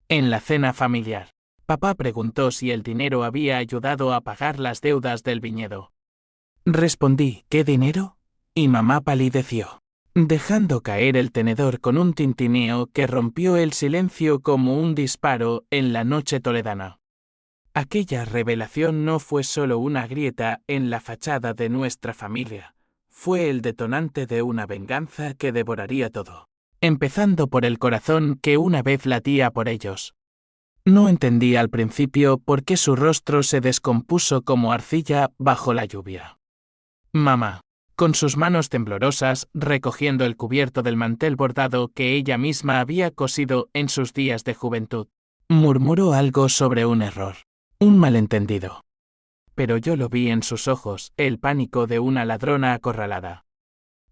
En la cena familiar, papá preguntó si el dinero había ayudado a pagar las deudas del viñedo. Respondí, ¿qué dinero? Y mamá palideció, dejando caer el tenedor con un tintineo que rompió el silencio como un disparo en la noche toledana. Aquella revelación no fue solo una grieta en la fachada de nuestra familia, fue el detonante de una venganza que devoraría todo, empezando por el corazón que una vez latía por ellos. No entendí al principio por qué su rostro se descompuso como arcilla bajo la lluvia. Mamá, con sus manos temblorosas, recogiendo el cubierto del mantel bordado que ella misma había cosido en sus días de juventud, murmuró algo sobre un error, un malentendido. Pero yo lo vi en sus ojos, el pánico de una ladrona acorralada.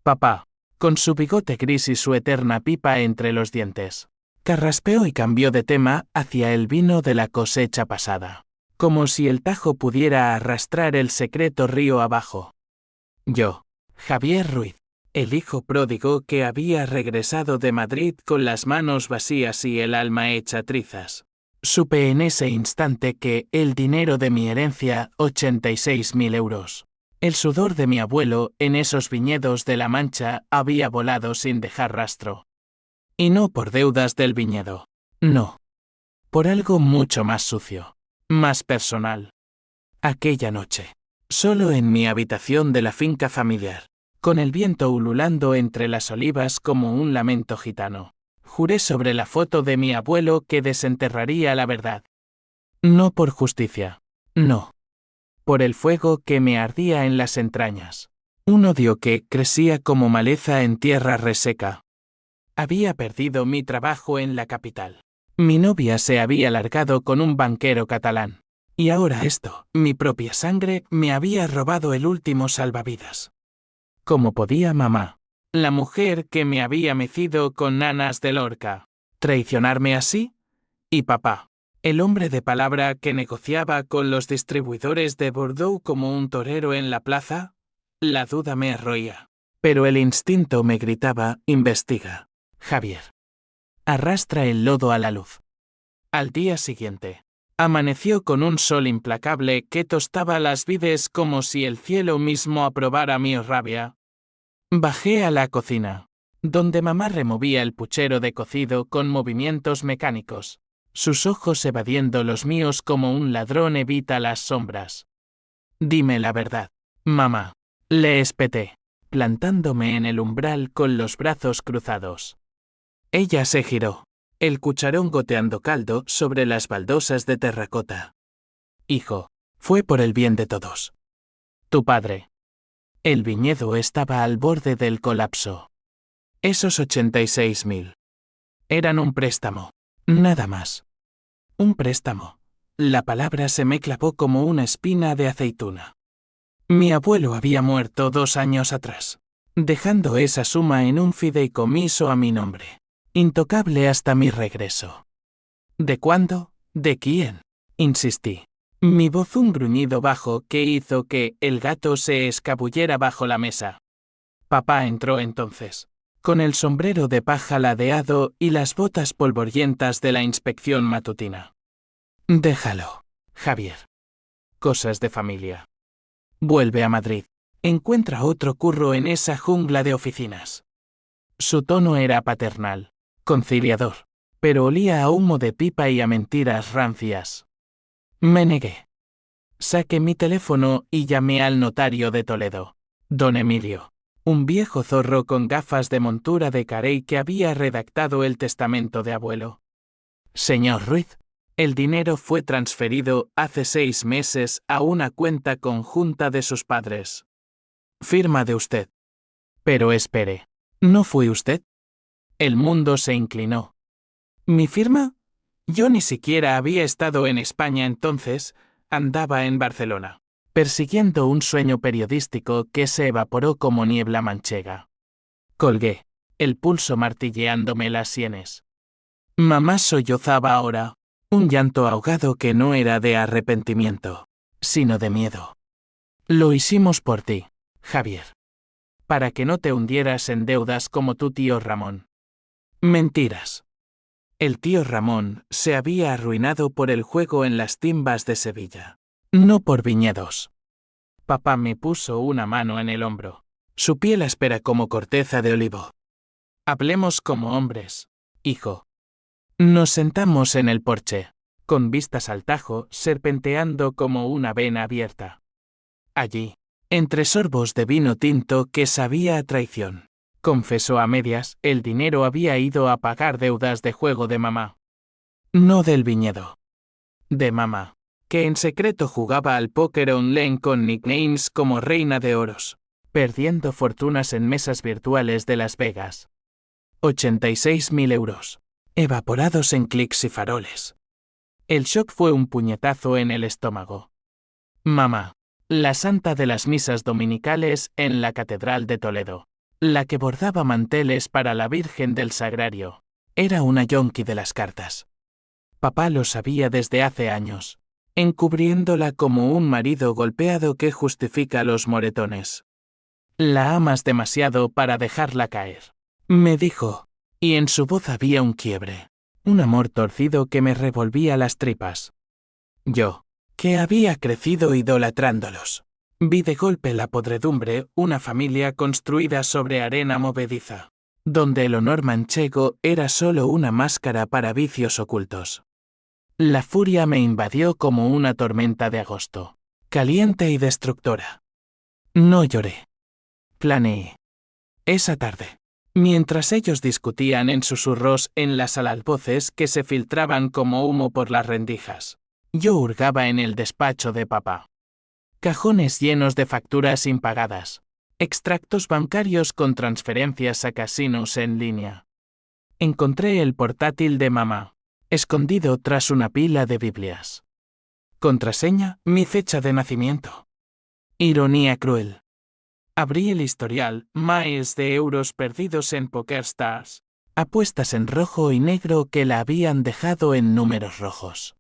Papá, con su bigote gris y su eterna pipa entre los dientes, carraspeó y cambió de tema hacia el vino de la cosecha pasada, como si el Tajo pudiera arrastrar el secreto río abajo. Yo, Javier Ruiz, el hijo pródigo que había regresado de Madrid con las manos vacías y el alma hecha trizas, supe en ese instante que el dinero de mi herencia, 86.000 euros, el sudor de mi abuelo en esos viñedos de La Mancha había volado sin dejar rastro. Y no por deudas del viñedo, no. Por algo mucho más sucio, más personal. Aquella noche, solo en mi habitación de la finca familiar, con el viento ululando entre las olivas como un lamento gitano, juré sobre la foto de mi abuelo que desenterraría la verdad. No por justicia, no. Por el fuego que me ardía en las entrañas. Un odio que crecía como maleza en tierra reseca. Había perdido mi trabajo en la capital. Mi novia se había largado con un banquero catalán. Y ahora esto, mi propia sangre, me había robado el último salvavidas. ¿Cómo podía mamá, la mujer que me había mecido con nanas de Lorca, traicionarme así? Y papá, el hombre de palabra que negociaba con los distribuidores de Bordeaux como un torero en la plaza, la duda me arroía. Pero el instinto me gritaba, investiga, Javier. Arrastra el lodo a la luz. Al día siguiente, amaneció con un sol implacable que tostaba las vides como si el cielo mismo aprobara mi rabia. Bajé a la cocina, donde mamá removía el puchero de cocido con movimientos mecánicos, sus ojos evadiendo los míos como un ladrón evita las sombras. Dime la verdad, mamá, le espeté, plantándome en el umbral con los brazos cruzados. Ella se giró, el cucharón goteando caldo sobre las baldosas de terracota. Hijo, fue por el bien de todos. Tu padre. El viñedo estaba al borde del colapso. Esos 86.000. Eran un préstamo. Nada más. Un préstamo. La palabra se me clavó como una espina de aceituna. Mi abuelo había muerto 2 años atrás, dejando esa suma en un fideicomiso a mi nombre, intocable hasta mi regreso. ¿De cuándo? ¿De quién? Insistí. Mi voz un gruñido bajo que hizo que el gato se escabullera bajo la mesa. Papá entró entonces, con el sombrero de paja ladeado y las botas polvorientas de la inspección matutina. Déjalo, Javier. Cosas de familia. Vuelve a Madrid. Encuentra otro curro en esa jungla de oficinas. Su tono era paternal, conciliador, pero olía a humo de pipa y a mentiras rancias. Me negué. Saqué mi teléfono y llamé al notario de Toledo, don Emilio, un viejo zorro con gafas de montura de carey que había redactado el testamento de abuelo. Señor Ruiz, el dinero fue transferido hace 6 meses a una cuenta conjunta de sus padres. Firma de usted. Pero espere, ¿no fue usted? El mundo se inclinó. ¿Mi firma? Yo ni siquiera había estado en España entonces, andaba en Barcelona, persiguiendo un sueño periodístico que se evaporó como niebla manchega. Colgué, el pulso martilleándome las sienes. Mamá sollozaba ahora, un llanto ahogado que no era de arrepentimiento, sino de miedo. Lo hicimos por ti, Javier. Para que no te hundieras en deudas como tu tío Ramón. Mentiras. El tío Ramón se había arruinado por el juego en las timbas de Sevilla. No por viñedos. Papá me puso una mano en el hombro. Su piel áspera como corteza de olivo. Hablemos como hombres, hijo. Nos sentamos en el porche, con vistas al Tajo, serpenteando como una vena abierta. Allí, entre sorbos de vino tinto que sabía a traición, confesó a medias, el dinero había ido a pagar deudas de juego de mamá. No del viñedo. De mamá, que en secreto jugaba al póker online con nicknames como Reina de Oros, perdiendo fortunas en mesas virtuales de Las Vegas. 86.000 euros, evaporados en clics y faroles. El shock fue un puñetazo en el estómago. Mamá, la santa de las misas dominicales en la Catedral de Toledo, la que bordaba manteles para la Virgen del Sagrario, era una yonki de las cartas. Papá lo sabía desde hace años, encubriéndola como un marido golpeado que justifica los moretones. La amas demasiado para dejarla caer, me dijo, y en su voz había un quiebre, un amor torcido que me revolvía las tripas. Yo, que había crecido idolatrándolos, vi de golpe la podredumbre, una familia construida sobre arena movediza, donde el honor manchego era solo una máscara para vicios ocultos. La furia me invadió como una tormenta de agosto, caliente y destructora. No lloré. Planeé. Esa tarde, mientras ellos discutían en susurros en las alvoces que se filtraban como humo por las rendijas, yo hurgaba en el despacho de papá. Cajones llenos de facturas impagadas, extractos bancarios con transferencias a casinos en línea. Encontré el portátil de mamá, escondido tras una pila de Biblias. Contraseña, mi fecha de nacimiento. Ironía cruel. Abrí el historial, miles de euros perdidos en PokerStars, apuestas en rojo y negro que la habían dejado en números rojos.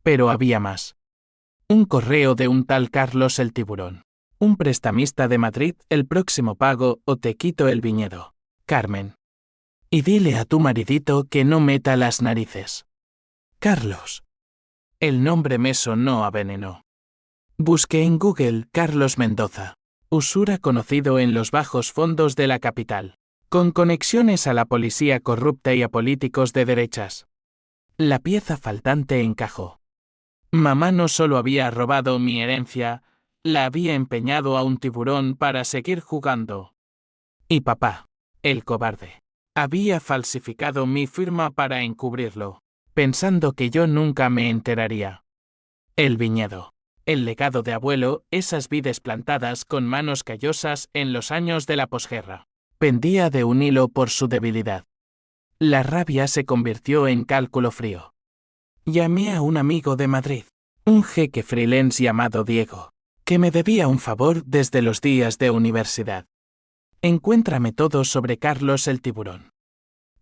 Pero había más. Un correo de un tal Carlos el Tiburón. Un prestamista de Madrid, el próximo pago o te quito el viñedo. Carmen. Y dile a tu maridito que no meta las narices. Carlos. El nombre me sonó a veneno. Busqué en Google Carlos Mendoza, usura conocido en los bajos fondos de la capital, con conexiones a la policía corrupta y a políticos de derechas. La pieza faltante encajó. Mamá no solo había robado mi herencia, la había empeñado a un tiburón para seguir jugando. Y papá, el cobarde, había falsificado mi firma para encubrirlo, pensando que yo nunca me enteraría. El viñedo, el legado de abuelo, esas vides plantadas con manos callosas en los años de la posguerra, pendía de un hilo por su debilidad. La rabia se convirtió en cálculo frío. Llamé a un amigo de Madrid, un jeque freelance llamado Diego, que me debía un favor desde los días de universidad. Encuéntrame todo sobre Carlos el Tiburón.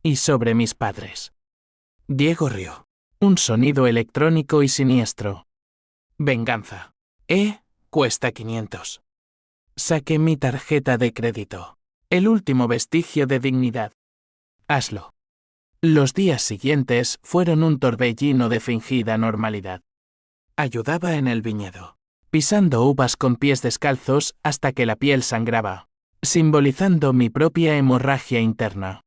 Y sobre mis padres. Diego rió. Un sonido electrónico y siniestro. Venganza. Cuesta 500. Saqué mi tarjeta de crédito. El último vestigio de dignidad. Hazlo. Los días siguientes fueron un torbellino de fingida normalidad. Ayudaba en el viñedo, pisando uvas con pies descalzos hasta que la piel sangraba, simbolizando mi propia hemorragia interna.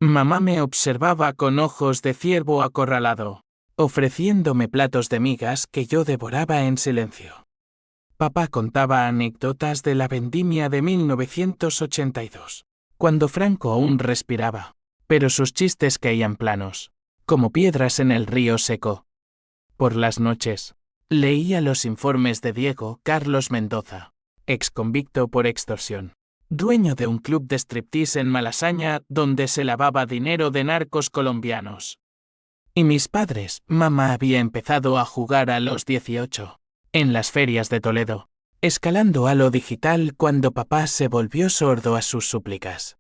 Mamá me observaba con ojos de ciervo acorralado, ofreciéndome platos de migas que yo devoraba en silencio. Papá contaba anécdotas de la vendimia de 1982, cuando Franco aún respiraba, pero sus chistes caían planos, como piedras en el río seco. Por las noches, leía los informes de Diego Carlos Mendoza, exconvicto por extorsión, dueño de un club de striptease en Malasaña donde se lavaba dinero de narcos colombianos. Y mis padres, mamá había empezado a jugar a los 18, en las ferias de Toledo, escalando a lo digital cuando papá se volvió sordo a sus súplicas.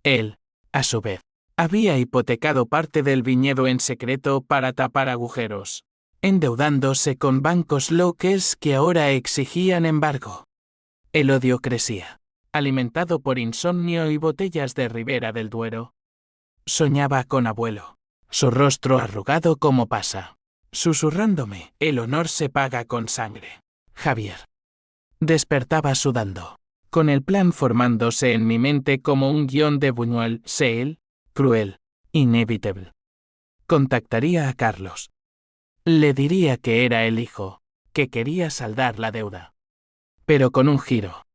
Él, a su vez, había hipotecado parte del viñedo en secreto para tapar agujeros, endeudándose con bancos locales que ahora exigían embargo. El odio crecía, alimentado por insomnio y botellas de Ribera del Duero. Soñaba con abuelo, su rostro arrugado como pasa, susurrándome, el honor se paga con sangre. Javier. Despertaba sudando, con el plan formándose en mi mente como un guión de Buñuel, él, cruel, inevitable. Contactaría a Carlos. Le diría que era el hijo, que quería saldar la deuda. Pero con un giro.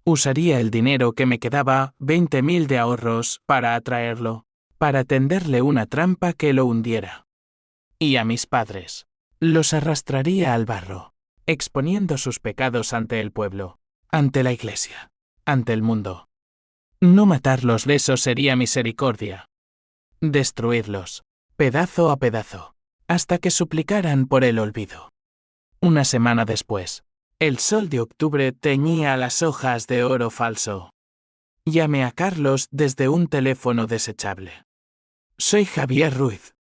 Usaría el dinero que me quedaba, 20.000 de ahorros, para atraerlo, para tenderle una trampa que lo hundiera. Y a mis padres. Los arrastraría al barro, exponiendo sus pecados ante el pueblo, ante la iglesia, ante el mundo. No matarlos lesos sería misericordia. Destruirlos, pedazo a pedazo, hasta que suplicaran por el olvido. Una semana después, el sol de octubre teñía las hojas de oro falso. Llamé a Carlos desde un teléfono desechable. Soy Javier Ruiz.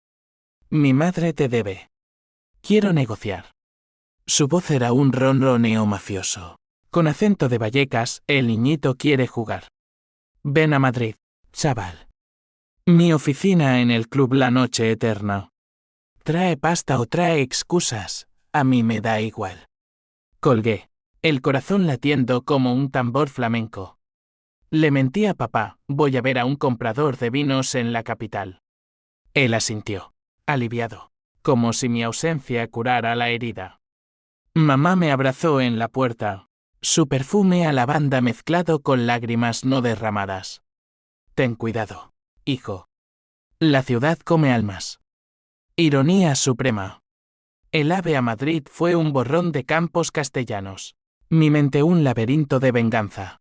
Mi madre te debe. Quiero negociar. Su voz era un ronroneo mafioso. Con acento de Vallecas, el niñito quiere jugar. Ven a Madrid, chaval. Mi oficina en el club La Noche Eterna. Trae pasta o trae excusas, a mí me da igual. Colgué, el corazón latiendo como un tambor flamenco. Le mentí a papá, voy a ver a un comprador de vinos en la capital. Él asintió, aliviado, como si mi ausencia curara la herida. Mamá me abrazó en la puerta, su perfume a lavanda mezclado con lágrimas no derramadas. Ten cuidado, hijo. La ciudad come almas. Ironía suprema. El ave a Madrid fue un borrón de campos castellanos. Mi mente un laberinto de venganza.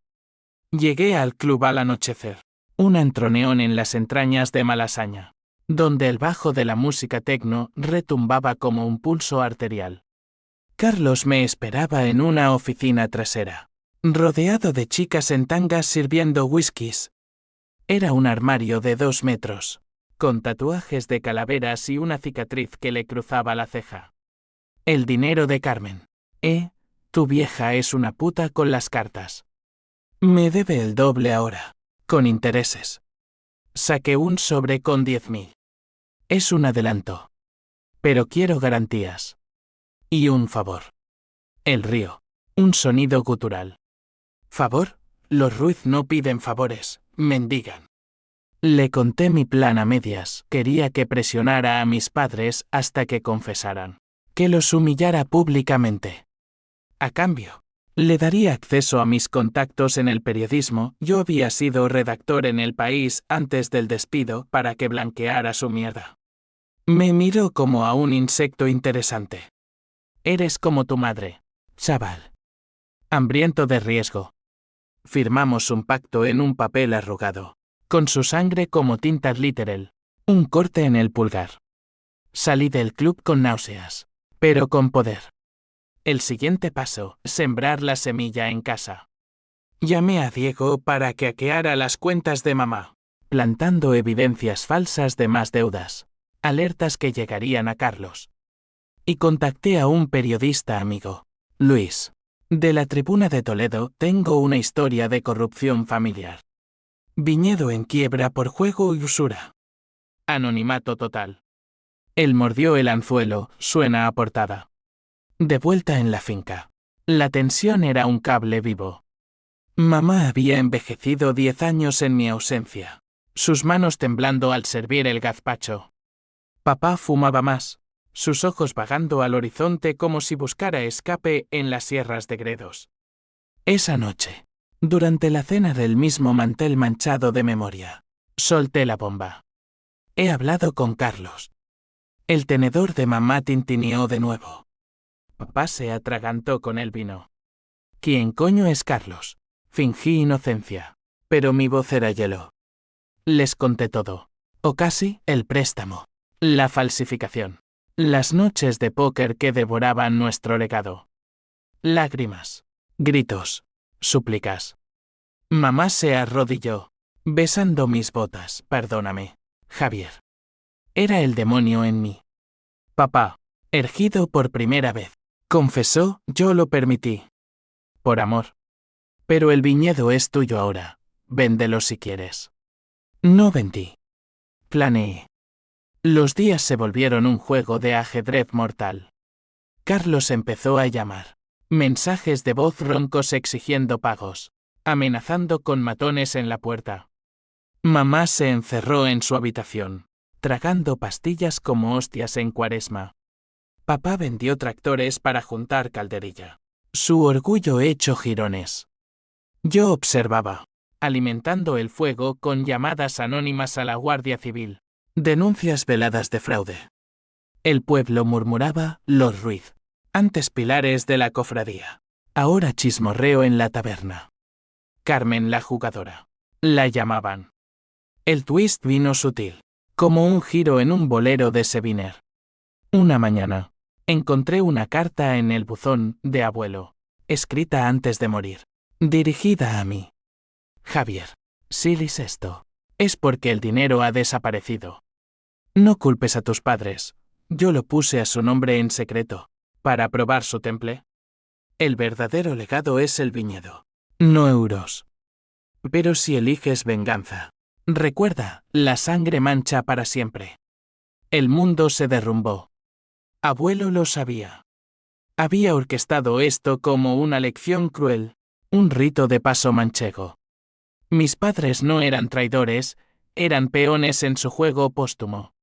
Llegué al club al anochecer. Un antroneón en las entrañas de Malasaña, donde el bajo de la música tecno retumbaba como un pulso arterial. Carlos me esperaba en una oficina trasera, rodeado de chicas en tangas sirviendo whiskies. Era un armario de 2 metros, con tatuajes de calaveras y una cicatriz que le cruzaba la ceja. El dinero de Carmen. Tu vieja es una puta con las cartas. Me debe el doble ahora, con intereses. Saqué un sobre con 10.000. Es un adelanto. Pero quiero garantías. Y un favor. El río. Un sonido gutural. ¿Favor? Los Ruiz no piden favores, mendigan. Le conté mi plan a medias, quería que presionara a mis padres hasta que confesaran. Que los humillara públicamente. A cambio, le daría acceso a mis contactos en el periodismo, yo había sido redactor en El País antes del despido para que blanqueara su mierda. Me miró como a un insecto interesante. Eres como tu madre, chaval. Hambriento de riesgo. Firmamos un pacto en un papel arrugado, con su sangre como tinta literal, un corte en el pulgar. Salí del club con náuseas, pero con poder. El siguiente paso, sembrar la semilla en casa. Llamé a Diego para que hackeara las cuentas de mamá, plantando evidencias falsas de más deudas, alertas que llegarían a Carlos. Y contacté a un periodista amigo, Luis. De la Tribuna de Toledo, tengo una historia de corrupción familiar. Viñedo en quiebra por juego y usura. Anonimato total. Él mordió el anzuelo, suena a portada. De vuelta en la finca. La tensión era un cable vivo. Mamá había envejecido 10 años en mi ausencia, sus manos temblando al servir el gazpacho. Papá fumaba más, sus ojos vagando al horizonte como si buscara escape en las sierras de Gredos. Esa noche, durante la cena del mismo mantel manchado de memoria, solté la bomba. He hablado con Carlos. El tenedor de mamá tintineó de nuevo. Papá se atragantó con el vino. ¿Quién coño es Carlos? Fingí inocencia, pero mi voz era hielo. Les conté todo, o casi, el préstamo, la falsificación, las noches de póker que devoraban nuestro legado. Lágrimas, gritos, súplicas. Mamá se arrodilló, besando mis botas. Perdóname, Javier. Era el demonio en mí. Papá, erguido por primera vez, confesó, yo lo permití. Por amor. Pero el viñedo es tuyo ahora, véndelo si quieres. No vendí. Planeé. Los días se volvieron un juego de ajedrez mortal. Carlos empezó a llamar. Mensajes de voz roncos exigiendo pagos, amenazando con matones en la puerta. Mamá se encerró en su habitación, tragando pastillas como hostias en Cuaresma. Papá vendió tractores para juntar calderilla. Su orgullo hecho jirones. Yo observaba, alimentando el fuego con llamadas anónimas a la Guardia Civil. Denuncias veladas de fraude. El pueblo murmuraba, los Ruiz. Antes pilares de la cofradía. Ahora chismorreo en la taberna. Carmen la jugadora. La llamaban. El twist vino sutil, como un giro en un bolero de Seviner. Una mañana, encontré una carta en el buzón de abuelo, escrita antes de morir, dirigida a mí. Javier, si lees esto, es porque el dinero ha desaparecido. No culpes a tus padres, yo lo puse a su nombre en secreto, para probar su temple. El verdadero legado es el viñedo, no euros. Pero si eliges venganza, recuerda, la sangre mancha para siempre. El mundo se derrumbó. Abuelo lo sabía. Había orquestado esto como una lección cruel, un rito de paso manchego. Mis padres no eran traidores, eran peones en su juego póstumo.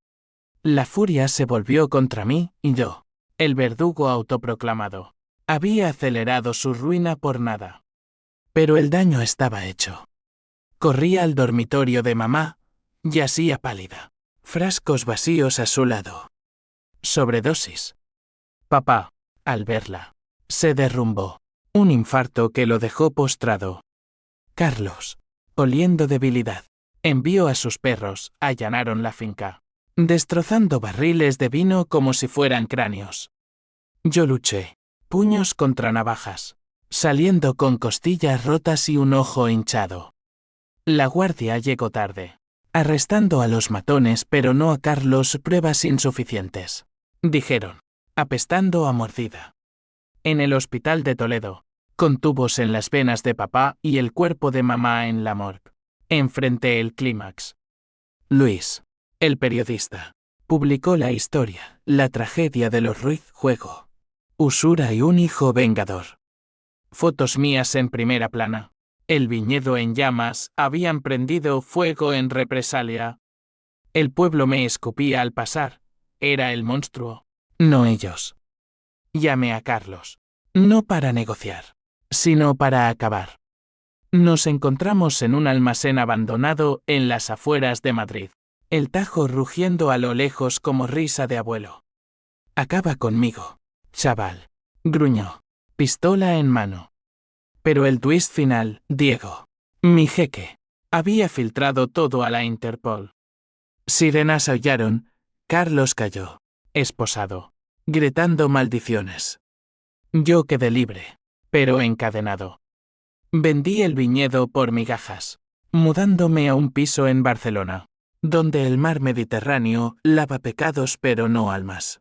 La furia se volvió contra mí, y yo, el verdugo autoproclamado, había acelerado su ruina por nada. Pero el daño estaba hecho. Corrí al dormitorio de mamá, yacía pálida, frascos vacíos a su lado. Sobredosis. Papá, al verla, se derrumbó. Un infarto que lo dejó postrado. Carlos, oliendo debilidad, envió a sus perros, allanaron la finca, destrozando barriles de vino como si fueran cráneos. Yo luché, puños contra navajas, saliendo con costillas rotas y un ojo hinchado. La guardia llegó tarde, arrestando a los matones pero no a Carlos, pruebas insuficientes, dijeron, apestando a mordida. En el hospital de Toledo, con tubos en las venas de papá y el cuerpo de mamá en la morgue, enfrenté el clímax. Luis, el periodista, publicó la historia, la tragedia de los Ruiz, juego, usura y un hijo vengador. Fotos mías en primera plana. El viñedo en llamas, habían prendido fuego en represalia. El pueblo me escupía al pasar, era el monstruo, no ellos. Llamé a Carlos, no para negociar, sino para acabar. Nos encontramos en un almacén abandonado en las afueras de Madrid, el Tajo rugiendo a lo lejos como risa de abuelo. Acaba conmigo, chaval, gruñó, pistola en mano. Pero el twist final, Diego, mi jeque, había filtrado todo a la Interpol. Sirenas aullaron, Carlos cayó, esposado, gritando maldiciones. Yo quedé libre, pero encadenado. Vendí el viñedo por migajas, mudándome a un piso en Barcelona, donde el mar Mediterráneo lava pecados pero no almas.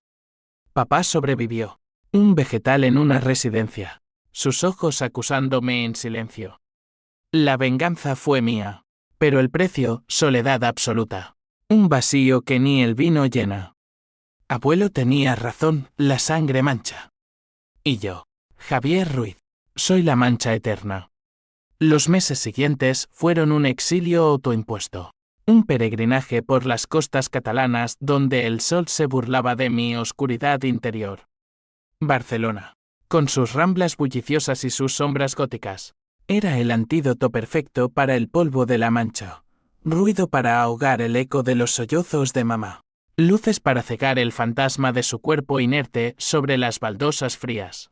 Papá sobrevivió, un vegetal en una residencia, sus ojos acusándome en silencio. La venganza fue mía, pero el precio, soledad absoluta, un vacío que ni el vino llena. Abuelo tenía razón, la sangre mancha. Y yo, Javier Ruiz, soy la mancha eterna. Los meses siguientes fueron un exilio autoimpuesto, un peregrinaje por las costas catalanas donde el sol se burlaba de mi oscuridad interior. Barcelona, con sus ramblas bulliciosas y sus sombras góticas, era el antídoto perfecto para el polvo de la Mancha, ruido para ahogar el eco de los sollozos de mamá, luces para cegar el fantasma de su cuerpo inerte sobre las baldosas frías.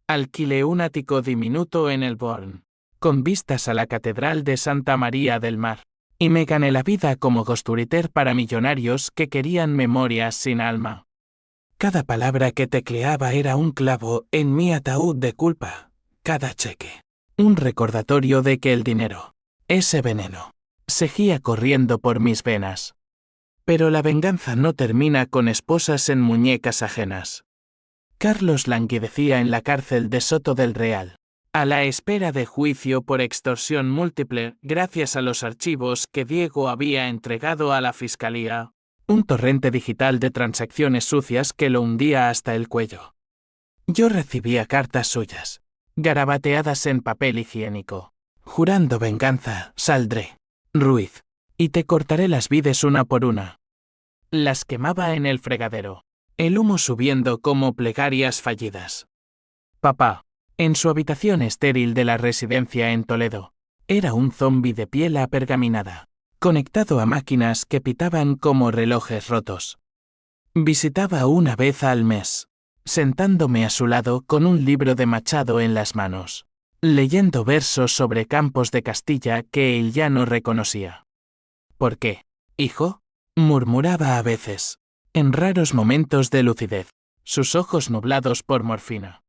Alquilé un ático diminuto en el Born, con vistas a la Catedral de Santa María del Mar, y me gané la vida como ghostwriter para millonarios que querían memorias sin alma. Cada palabra que tecleaba era un clavo en mi ataúd de culpa, cada cheque, un recordatorio de que el dinero, ese veneno, seguía corriendo por mis venas. Pero la venganza no termina con esposas en muñecas ajenas. Carlos languidecía en la cárcel de Soto del Real, a la espera de juicio por extorsión múltiple gracias a los archivos que Diego había entregado a la fiscalía. Un torrente digital de transacciones sucias que lo hundía hasta el cuello. Yo recibía cartas suyas, garabateadas en papel higiénico. Jurando venganza, saldré, Ruiz, y te cortaré las vides una por una. Las quemaba en el fregadero, el humo subiendo como plegarias fallidas. Papá, en su habitación estéril de la residencia en Toledo, era un zombi de piel apergaminada, conectado a máquinas que pitaban como relojes rotos. Visitaba una vez al mes, sentándome a su lado con un libro de Machado en las manos, leyendo versos sobre campos de Castilla que él ya no reconocía. ¿Por qué, hijo?, murmuraba a veces, en raros momentos de lucidez, sus ojos nublados por morfina.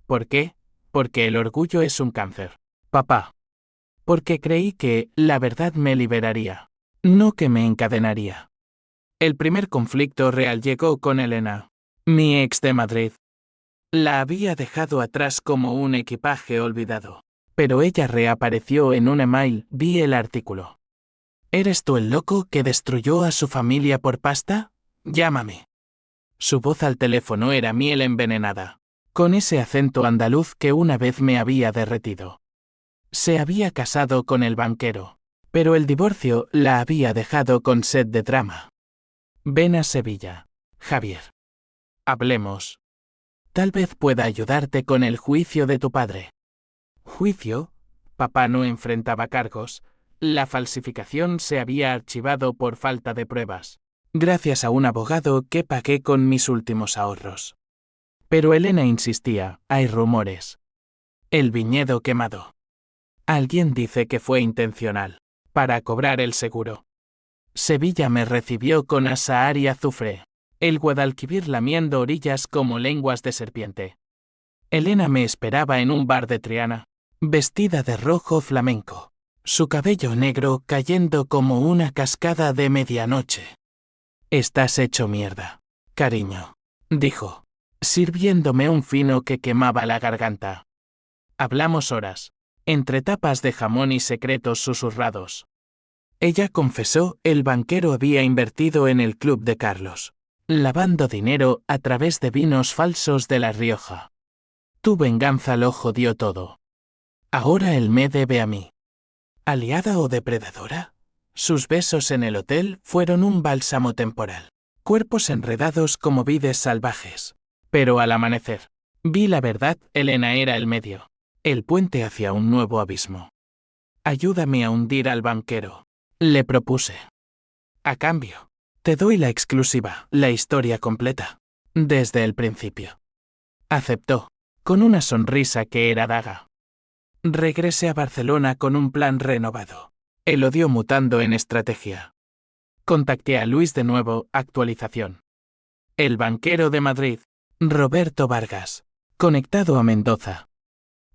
¿Por qué? Porque el orgullo es un cáncer, papá. Porque creí que la verdad me liberaría, no que me encadenaría. El primer conflicto real llegó con Elena, mi ex de Madrid. La había dejado atrás como un equipaje olvidado, pero ella reapareció en un email, vi el artículo. ¿Eres tú el loco que destruyó a su familia por pasta? Llámame. Su voz al teléfono era miel envenenada, con ese acento andaluz que una vez me había derretido. Se había casado con el banquero, pero el divorcio la había dejado con sed de drama. Ven a Sevilla, Javier. Hablemos. Tal vez pueda ayudarte con el juicio de tu padre. ¿Juicio? Papá no enfrentaba cargos. La falsificación se había archivado por falta de pruebas, gracias a un abogado que pagué con mis últimos ahorros. Pero Elena insistía, hay rumores. El viñedo quemado. Alguien dice que fue intencional, para cobrar el seguro. Sevilla me recibió con azahar y azufre, el Guadalquivir lamiendo orillas como lenguas de serpiente. Elena me esperaba en un bar de Triana, vestida de rojo flamenco, su cabello negro cayendo como una cascada de medianoche. Estás hecho mierda, cariño, dijo, sirviéndome un fino que quemaba la garganta. Hablamos horas, entre tapas de jamón y secretos susurrados. Ella confesó, el banquero había invertido en el club de Carlos, lavando dinero a través de vinos falsos de La Rioja. Tu venganza lo jodió todo. Ahora él me debe a mí. ¿Aliada o depredadora? Sus besos en el hotel fueron un bálsamo temporal. Cuerpos enredados como vides salvajes. Pero al amanecer, vi la verdad, Elena era el medio. El puente hacia un nuevo abismo. Ayúdame a hundir al banquero, le propuse. A cambio, te doy la exclusiva, la historia completa, desde el principio. Aceptó, con una sonrisa que era daga. Regresé a Barcelona con un plan renovado. El odio mutando en estrategia. Contacté a Luis de nuevo, actualización. El banquero de Madrid, Roberto Vargas, conectado a Mendoza.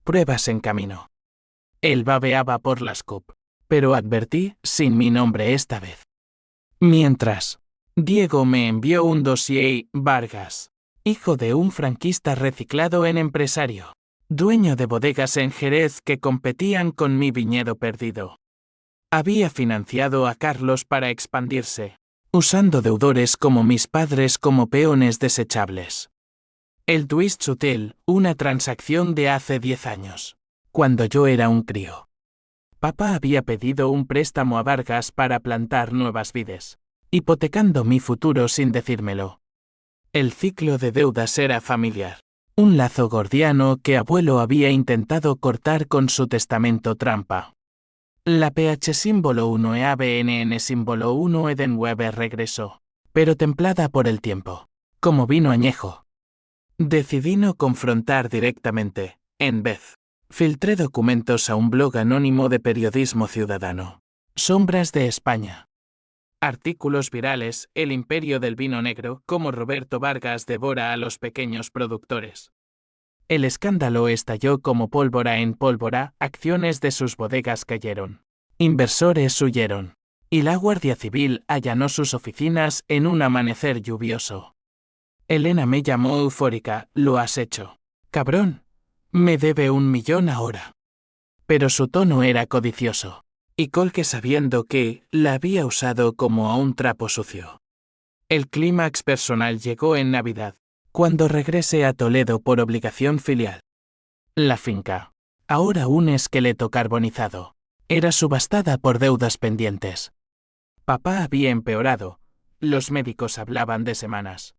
Pruebas en camino. Él babeaba por las CUP, pero advertí, sin mi nombre esta vez. Mientras, Diego me envió un dossier, Vargas, hijo de un franquista reciclado en empresario, dueño de bodegas en Jerez que competían con mi viñedo perdido. Había financiado a Carlos para expandirse, usando deudores como mis padres como peones desechables. El twist sutil, una transacción de hace 10 años, cuando yo era un crío. Papá había pedido un préstamo a Vargas para plantar nuevas vides, hipotecando mi futuro sin decírmelo. El ciclo de deudas era familiar, un lazo gordiano que abuelo había intentado cortar con su testamento trampa. La PH símbolo 1 e ABNN símbolo 1 Edenweber regresó, pero templada por el tiempo, como vino añejo. Decidí no confrontar directamente, en vez. Filtré documentos a un blog anónimo de periodismo ciudadano. Sombras de España. Artículos virales, el imperio del vino negro, cómo Roberto Vargas devora a los pequeños productores. El escándalo estalló como pólvora en pólvora, acciones de sus bodegas cayeron. Inversores huyeron. Y la Guardia Civil allanó sus oficinas en un amanecer lluvioso. Elena me llamó eufórica, lo has hecho. Cabrón. Me debe 1 millón ahora. Pero su tono era codicioso. Y colgué sabiendo que la había usado como a un trapo sucio. El clímax personal llegó en Navidad, cuando regresé a Toledo por obligación filial. La finca, ahora un esqueleto carbonizado, era subastada por deudas pendientes. Papá había empeorado, los médicos hablaban de semanas.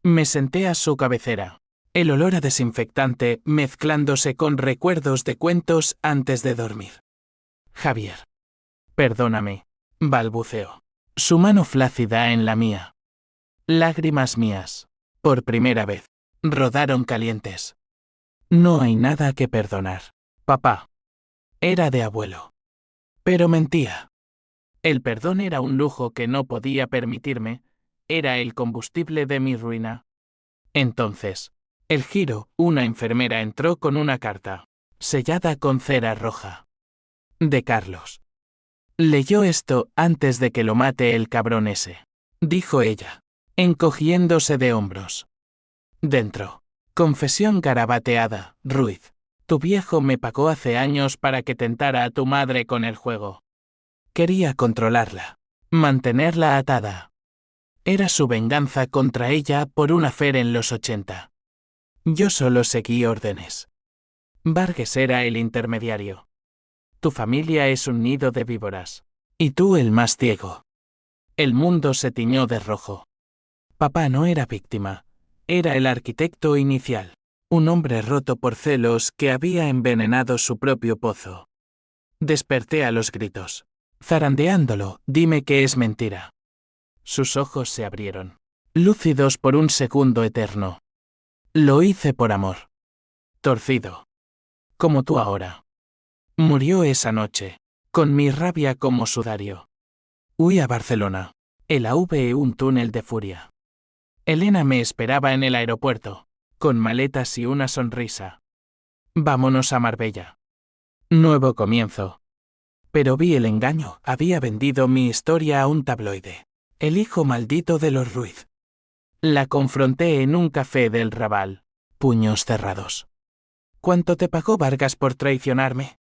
Me senté a su cabecera, el olor a desinfectante mezclándose con recuerdos de cuentos antes de dormir. Javier. Perdóname, balbuceó. Su mano flácida en la mía. Lágrimas mías, por primera vez, rodaron calientes. No hay nada que perdonar. Papá. Era de abuelo. Pero mentía. El perdón era un lujo que no podía permitirme, era el combustible de mi ruina. Entonces, el giro, una enfermera entró con una carta, sellada con cera roja. De Carlos. Leyó esto antes de que lo mate el cabrón ese, dijo ella, encogiéndose de hombros. Dentro. Confesión garabateada, Ruiz. Tu viejo me pagó hace años para que tentara a tu madre con el juego. Quería controlarla, mantenerla atada. Era su venganza contra ella por un affair en los 80. Yo solo seguí órdenes. Vargas era el intermediario. Tu familia es un nido de víboras. Y tú el más ciego. El mundo se tiñó de rojo. Papá no era víctima. Era el arquitecto inicial. Un hombre roto por celos que había envenenado su propio pozo. Desperté a los gritos. Zarandeándolo, dime que es mentira. Sus ojos se abrieron, lúcidos por un segundo eterno. Lo hice por amor. Torcido. Como tú ahora. Murió esa noche, con mi rabia como sudario. Huí a Barcelona. El AVE un túnel de furia. Elena me esperaba en el aeropuerto, con maletas y una sonrisa. Vámonos a Marbella. Nuevo comienzo. Pero vi el engaño, había vendido mi historia a un tabloide. El hijo maldito de los Ruiz. La confronté en un café del Raval, puños cerrados. ¿Cuánto te pagó Vargas por traicionarme?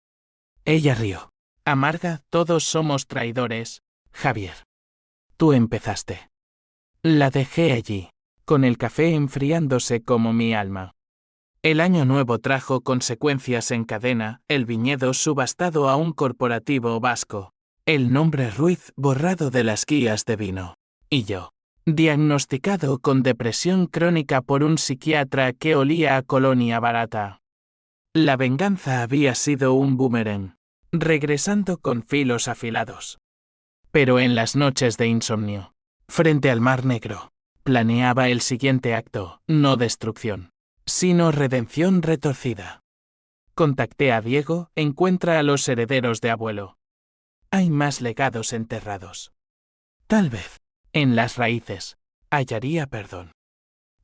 Ella rió. Amarga, todos somos traidores, Javier. Tú empezaste. La dejé allí, con el café enfriándose como mi alma. El año nuevo trajo consecuencias en cadena, el viñedo subastado a un corporativo vasco, el nombre Ruiz borrado de las guías de vino. Y yo, diagnosticado con depresión crónica por un psiquiatra que olía a colonia barata. La venganza había sido un boomerang, regresando con filos afilados. Pero en las noches de insomnio, frente al Mar Negro, planeaba el siguiente acto, no destrucción, sino redención retorcida. Contacté a Diego, encuentra a los herederos de abuelo. Hay más legados enterrados. Tal vez, en las raíces, hallaría perdón.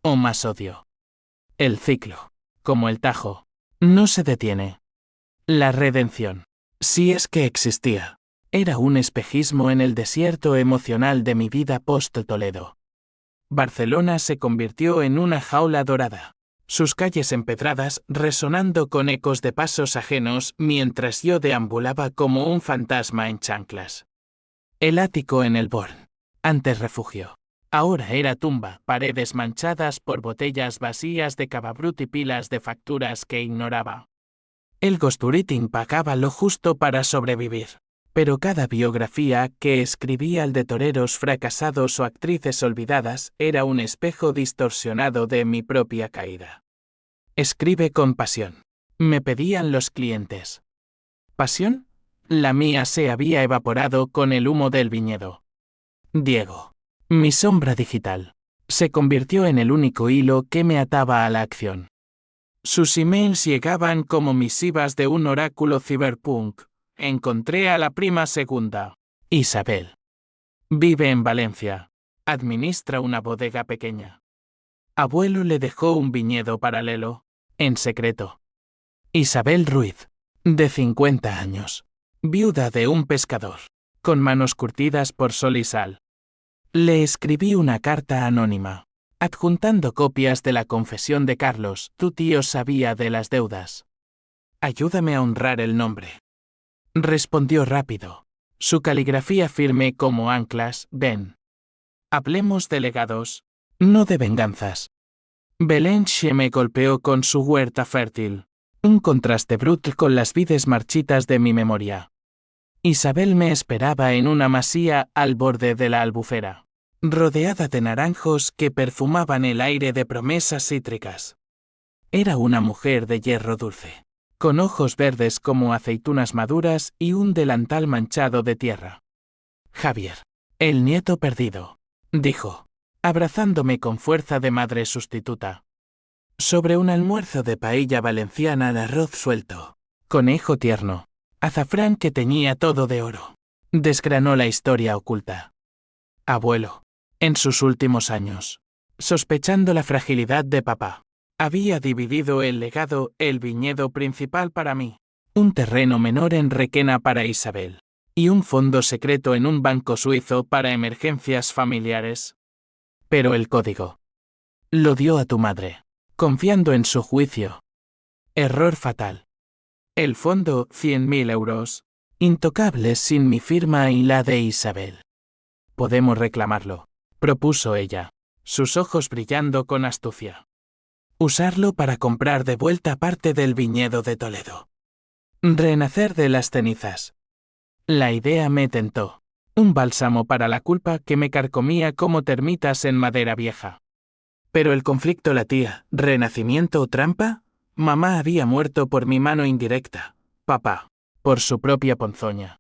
O más odio. El ciclo, como el Tajo, no se detiene. La redención, si es que existía, era un espejismo en el desierto emocional de mi vida post-Toledo. Barcelona se convirtió en una jaula dorada, sus calles empedradas resonando con ecos de pasos ajenos mientras yo deambulaba como un fantasma en chanclas. El ático en el Born, antes refugio, ahora era tumba, paredes manchadas por botellas vacías de Cavabrut y pilas de facturas que ignoraba. El ghostwriting pagaba lo justo para sobrevivir. Pero cada biografía que escribía el de toreros fracasados o actrices olvidadas era un espejo distorsionado de mi propia caída. Escribe con pasión. Me pedían los clientes. ¿Pasión? La mía se había evaporado con el humo del viñedo. Diego, mi sombra digital, se convirtió en el único hilo que me ataba a la acción. Sus emails llegaban como misivas de un oráculo cyberpunk. Encontré a la prima segunda, Isabel. Vive en Valencia. Administra una bodega pequeña. Abuelo le dejó un viñedo paralelo, en secreto. Isabel Ruiz, de 50 años, viuda de un pescador, con manos curtidas por sol y sal. Le escribí una carta anónima, adjuntando copias de la confesión de Carlos, tu tío sabía de las deudas. Ayúdame a honrar el nombre. Respondió rápido. Su caligrafía firme como anclas, ven. Hablemos de legados, no de venganzas. Belenche me golpeó con su huerta fértil, un contraste brutal con las vides marchitas de mi memoria. Isabel me esperaba en una masía al borde de la albufera, rodeada de naranjos que perfumaban el aire de promesas cítricas. Era una mujer de hierro dulce, con ojos verdes como aceitunas maduras y un delantal manchado de tierra. Javier, el nieto perdido, dijo, abrazándome con fuerza de madre sustituta. Sobre un almuerzo de paella valenciana de arroz suelto, conejo tierno, azafrán que teñía todo de oro, desgranó la historia oculta. Abuelo, en sus últimos años, sospechando la fragilidad de papá, había dividido el legado, el viñedo principal para mí, un terreno menor en Requena para Isabel, y un fondo secreto en un banco suizo para emergencias familiares. Pero el código lo dio a tu madre, confiando en su juicio. Error fatal. El fondo, 100.000 euros, intocables sin mi firma y la de Isabel. Podemos reclamarlo, propuso ella, sus ojos brillando con astucia. Usarlo para comprar de vuelta parte del viñedo de Toledo. Renacer de las cenizas. La idea me tentó, un bálsamo para la culpa que me carcomía como termitas en madera vieja. Pero el conflicto latía, ¿renacimiento o trampa? Mamá había muerto por mi mano indirecta, papá, por su propia ponzoña.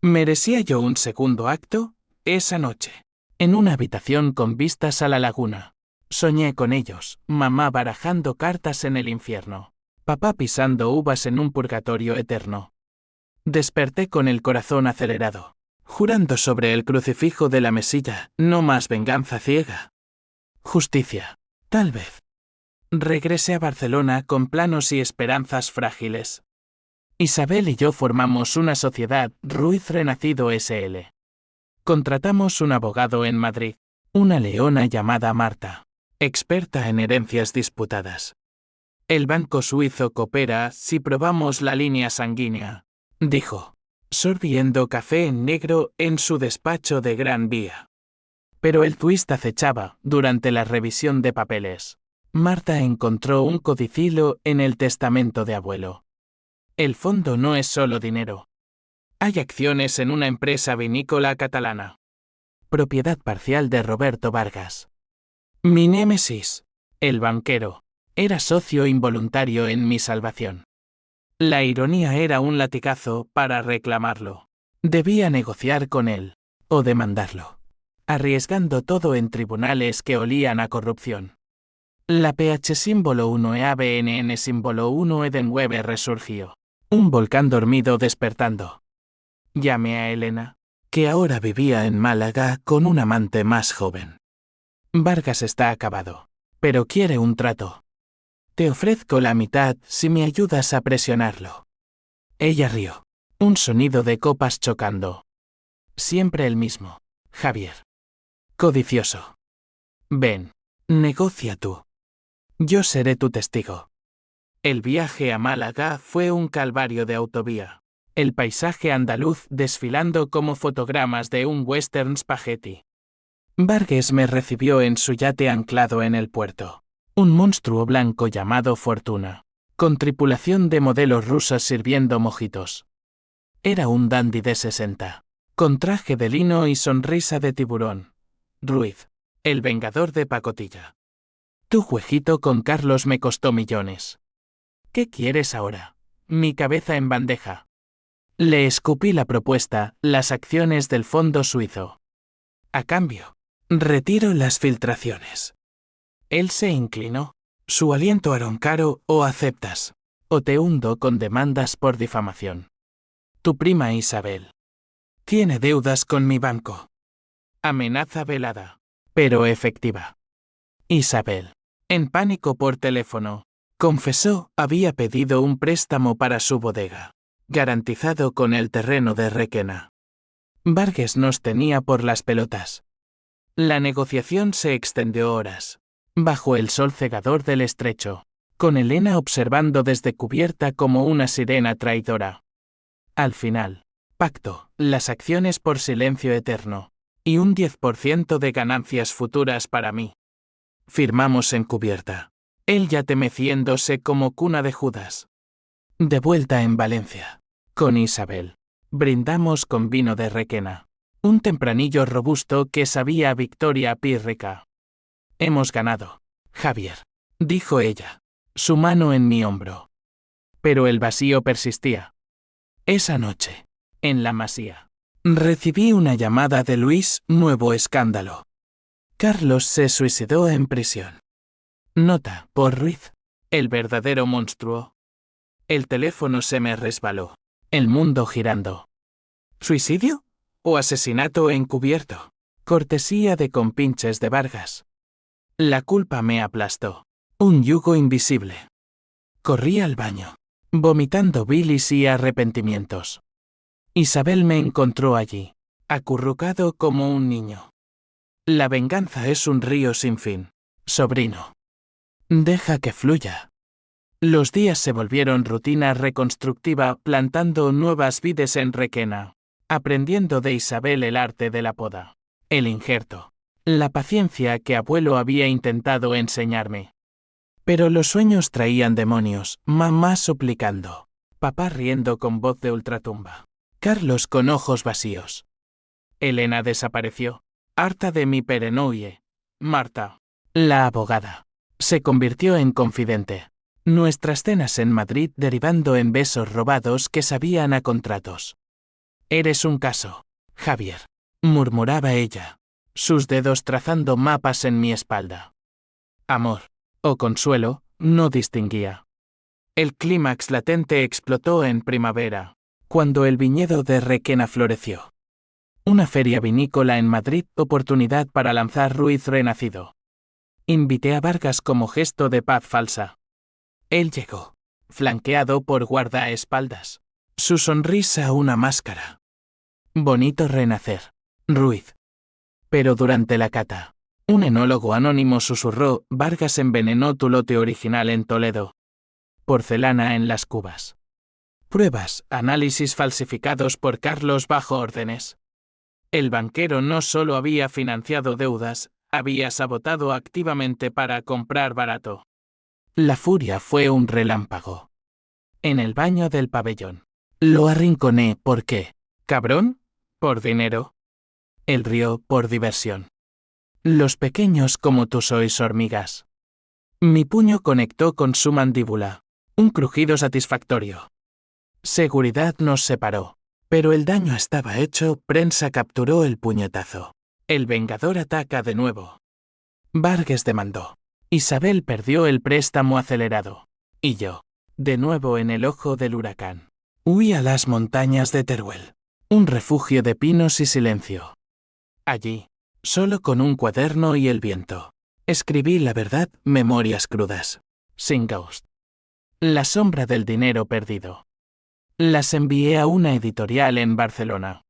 ¿Merecía yo un segundo acto? Esa noche, en una habitación con vistas a la laguna, soñé con ellos, mamá barajando cartas en el infierno, papá pisando uvas en un purgatorio eterno. Desperté con el corazón acelerado, jurando sobre el crucifijo de la mesilla, no más venganza ciega. Justicia, tal vez. Regresé a Barcelona con planos y esperanzas frágiles. Isabel y yo formamos una sociedad, Ruiz Renacido S.L. Contratamos un abogado en Madrid, una leona llamada Marta, experta en herencias disputadas. El banco suizo coopera si probamos la línea sanguínea, dijo, sorbiendo café en negro en su despacho de Gran Vía. Pero el twist acechaba, durante la revisión de papeles. Marta encontró un codicilo en el testamento de abuelo. El fondo no es solo dinero. Hay acciones en una empresa vinícola catalana. Propiedad parcial de Roberto Vargas. Mi némesis, el banquero, era socio involuntario en mi salvación. La ironía era un latigazo para reclamarlo. Debía negociar con él, o demandarlo, arriesgando todo en tribunales que olían a corrupción. La PH símbolo 1 e ABNN símbolo 1 Edenwebe resurgió. Un volcán dormido despertando. Llamé a Elena, que ahora vivía en Málaga con un amante más joven. Vargas está acabado, pero quiere un trato. Te ofrezco la mitad si me ayudas a presionarlo. Ella rió. Un sonido de copas chocando. Siempre el mismo, Javier. Codicioso. Ven, negocia tú. Yo seré tu testigo. El viaje a Málaga fue un calvario de autovía. El paisaje andaluz desfilando como fotogramas de un western spaghetti. Vargas me recibió en su yate anclado en el puerto. Un monstruo blanco llamado Fortuna, con tripulación de modelos rusas sirviendo mojitos. Era un dandy de 60, con traje de lino y sonrisa de tiburón. Ruiz, el vengador de pacotilla. Tu jueguito con Carlos me costó millones. ¿Qué quieres ahora? Mi cabeza en bandeja. Le escupí la propuesta, las acciones del fondo suizo. A cambio, retiro las filtraciones. Él se inclinó. Su aliento aroncaro, o aceptas, o te hundo con demandas por difamación. Tu prima Isabel tiene deudas con mi banco. Amenaza velada, pero efectiva. Isabel, en pánico por teléfono, confesó había pedido un préstamo para su bodega, garantizado con el terreno de Requena. Vargas nos tenía por las pelotas. La negociación se extendió horas, bajo el sol cegador del estrecho, con Elena observando desde cubierta como una sirena traidora. Al final, pacto, las acciones por silencio eterno. y un 10% de ganancias futuras para mí. Firmamos en cubierta. Él ya temeciéndose como cuna de Judas. De vuelta en Valencia. Con Isabel. Brindamos con vino de Requena. Un tempranillo robusto que sabía a victoria pírrica. Hemos ganado, Javier, dijo ella, su mano en mi hombro. Pero el vacío persistía. Esa noche, en la Masía, recibí una llamada de Luis, nuevo escándalo. Carlos se suicidó en prisión. Nota, por Ruiz, el verdadero monstruo. El teléfono se me resbaló. El mundo girando. ¿Suicidio? ¿O asesinato encubierto? Cortesía de compinches de Vargas. La culpa me aplastó. Un yugo invisible. Corrí al baño, vomitando bilis y arrepentimientos. Isabel me encontró allí, acurrucado como un niño. La venganza es un río sin fin, sobrino. Deja que fluya. Los días se volvieron rutina reconstructiva plantando nuevas vides en Requena, aprendiendo de Isabel el arte de la poda, el injerto, la paciencia que abuelo había intentado enseñarme. Pero los sueños traían demonios, mamá suplicando, papá riendo con voz de ultratumba, Carlos con ojos vacíos. Elena desapareció, harta de mi perenoie. Marta, la abogada, se convirtió en confidente. Nuestras cenas en Madrid derivando en besos robados que sabían a contratos. Eres un caso, Javier, murmuraba ella, sus dedos trazando mapas en mi espalda. Amor, o consuelo, no distinguía. El clímax latente explotó en primavera, cuando el viñedo de Requena floreció. Una feria vinícola en Madrid, oportunidad para lanzar Ruiz renacido. Invité a Vargas como gesto de paz falsa. Él llegó, flanqueado por guardaespaldas. Su sonrisa una máscara. Bonito renacer, Ruiz. Pero durante la cata, un enólogo anónimo susurró, Vargas envenenó tu lote original en Toledo. Porcelana en las cubas. Pruebas, análisis falsificados por Carlos bajo órdenes. El banquero no solo había financiado deudas, había sabotado activamente para comprar barato. La furia fue un relámpago. En el baño del pabellón. Lo arrinconé, ¿por qué? ¿Cabrón? ¿Por dinero? Él rió, por diversión. Los pequeños como tú sois hormigas. Mi puño conectó con su mandíbula. Un crujido satisfactorio. Seguridad nos separó. Pero el daño estaba hecho, prensa capturó el puñetazo. El vengador ataca de nuevo. Vargas demandó. Isabel perdió el préstamo acelerado. Y yo, de nuevo en el ojo del huracán. Huí a las montañas de Teruel. Un refugio de pinos y silencio. Allí, solo con un cuaderno y el viento, escribí la verdad, memorias crudas. Sin ghost. La sombra del dinero perdido. Las envié a una editorial en Barcelona.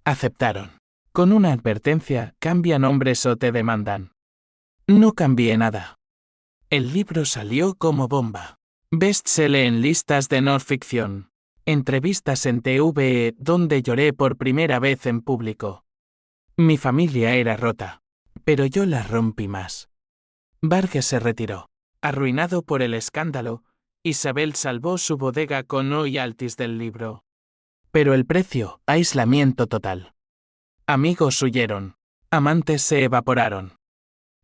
Aceptaron. Con una advertencia, cambia nombres o te demandan. No cambié nada. El libro salió como bomba. Bestseller en listas de no ficción. Entrevistas en TVE donde lloré por primera vez en público. Mi familia era rota, pero yo la rompí más. Vargas se retiró. Arruinado por el escándalo, Isabel salvó su bodega con royalties del libro. Pero el precio, aislamiento total. Amigos huyeron. Amantes se evaporaron.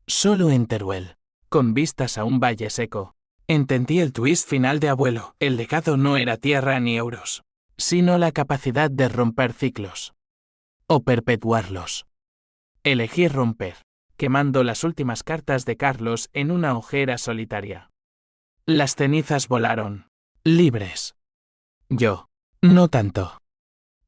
Solo en Teruel, con vistas a un valle seco, entendí el twist final de abuelo. El legado no era tierra ni euros, sino la capacidad de romper ciclos. O perpetuarlos. Elegí romper, quemando las últimas cartas de Carlos en una hoguera solitaria. Las cenizas volaron, libres. Yo, no tanto.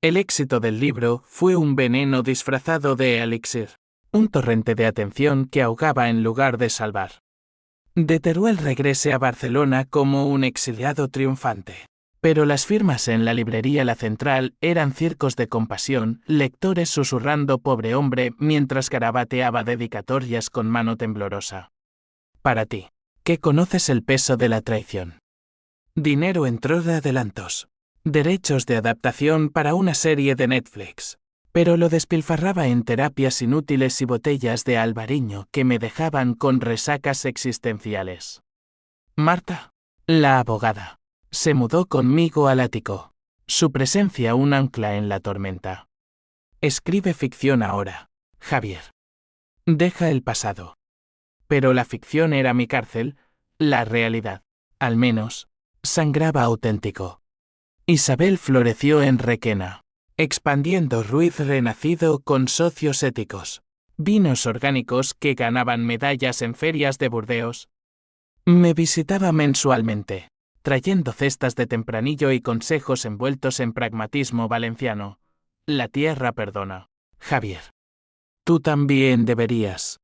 El éxito del libro fue un veneno disfrazado de elixir, un torrente de atención que ahogaba en lugar de salvar. De Teruel regresé a Barcelona como un exiliado triunfante. Pero las firmas en la librería La Central eran circos de compasión, lectores susurrando pobre hombre mientras garabateaba dedicatorias con mano temblorosa. Para ti, que conoces el peso de la traición. Dinero entró de adelantos. Derechos de adaptación para una serie de Netflix. pero lo despilfarraba en terapias inútiles y botellas de albariño que me dejaban con resacas existenciales. Marta, la abogada, se mudó conmigo al ático. Su presencia un ancla en la tormenta. Escribe ficción ahora, Javier. Deja el pasado. Pero la ficción era mi cárcel, la realidad, al menos, sangraba auténtico. Isabel floreció en Requena, expandiendo Ruiz renacido con socios éticos, vinos orgánicos que ganaban medallas en ferias de Burdeos. Me visitaba mensualmente, trayendo cestas de tempranillo y consejos envueltos en pragmatismo valenciano. La tierra perdona, Javier. Tú también deberías.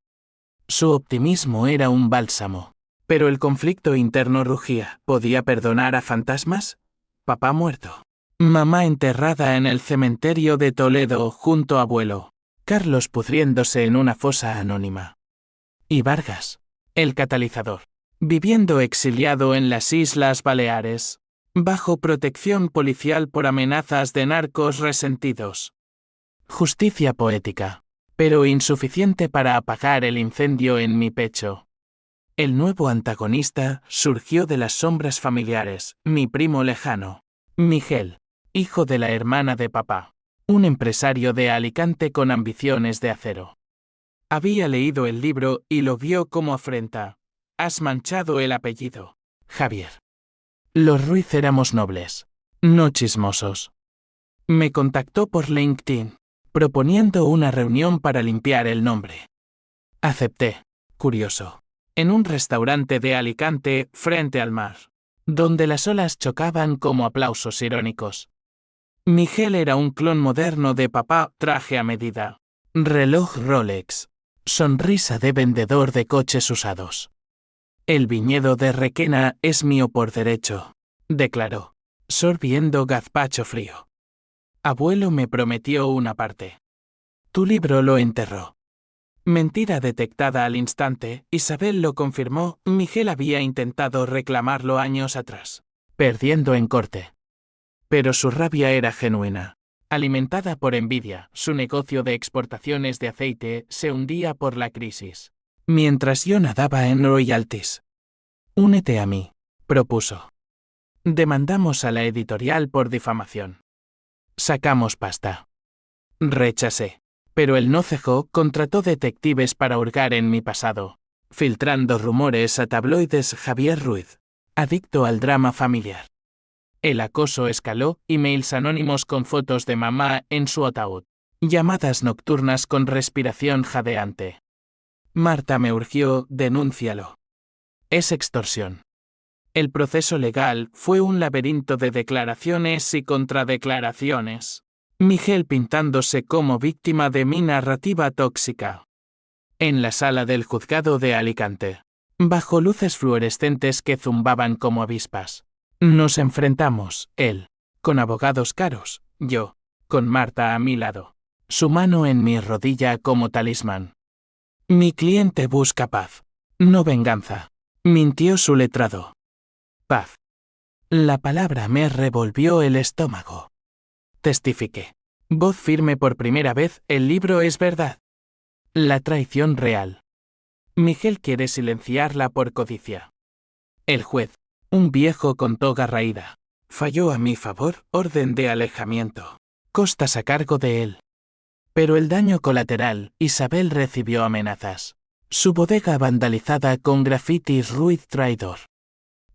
Su optimismo era un bálsamo, pero el conflicto interno rugía. ¿Podía perdonar a fantasmas? Papá muerto. Mamá enterrada en el cementerio de Toledo junto a abuelo. Carlos pudriéndose en una fosa anónima. Y Vargas, el catalizador, viviendo exiliado en las Islas Baleares, bajo protección policial por amenazas de narcos resentidos. Justicia poética, pero insuficiente para apagar el incendio en mi pecho. El nuevo antagonista surgió de las sombras familiares, mi primo lejano, Miguel, hijo de la hermana de papá, un empresario de Alicante con ambiciones de acero. Había leído el libro y lo vio como afrenta. Has manchado el apellido, Javier. Los Ruiz éramos nobles, no chismosos. Me contactó por LinkedIn, proponiendo una reunión para limpiar el nombre. Acepté, curioso, en un restaurante de Alicante frente al mar, donde las olas chocaban como aplausos irónicos. Miguel era un clon moderno de papá, traje a medida, reloj Rolex, sonrisa de vendedor de coches usados. El viñedo de Requena es mío por derecho, declaró, sorbiendo gazpacho frío. Abuelo me prometió una parte. Tu libro lo enterró. Mentira detectada al instante, Isabel lo confirmó, Miguel había intentado reclamarlo años atrás, perdiendo en corte. Pero su rabia era genuina. Alimentada por envidia, su negocio de exportaciones de aceite se hundía por la crisis. Mientras yo nadaba en royalties. Únete a mí, propuso. Demandamos a la editorial por difamación. Sacamos pasta. Rechacé. Pero él no cejó, contrató detectives para hurgar en mi pasado, filtrando rumores a tabloides. Javier Ruiz, adicto al drama familiar. El acoso escaló, emails anónimos con fotos de mamá en su ataúd, llamadas nocturnas con respiración jadeante. Marta me urgió, denúncialo. Es extorsión. El proceso legal fue un laberinto de declaraciones y contradeclaraciones. Miguel pintándose como víctima de mi narrativa tóxica. En la sala del juzgado de Alicante, bajo luces fluorescentes que zumbaban como avispas, nos enfrentamos, él, con abogados caros, yo, con Marta a mi lado, su mano en mi rodilla como talismán. Mi cliente busca paz, no venganza, mintió su letrado. Paz. La palabra me revolvió el estómago. Testifiqué. Voz firme por primera vez, el libro es verdad. La traición real. Miguel quiere silenciarla por codicia. El juez, un viejo con toga raída, falló a mi favor, orden de alejamiento. Costas a cargo de él. Pero el daño colateral, Isabel recibió amenazas. Su bodega vandalizada con grafitis Ruiz traidor.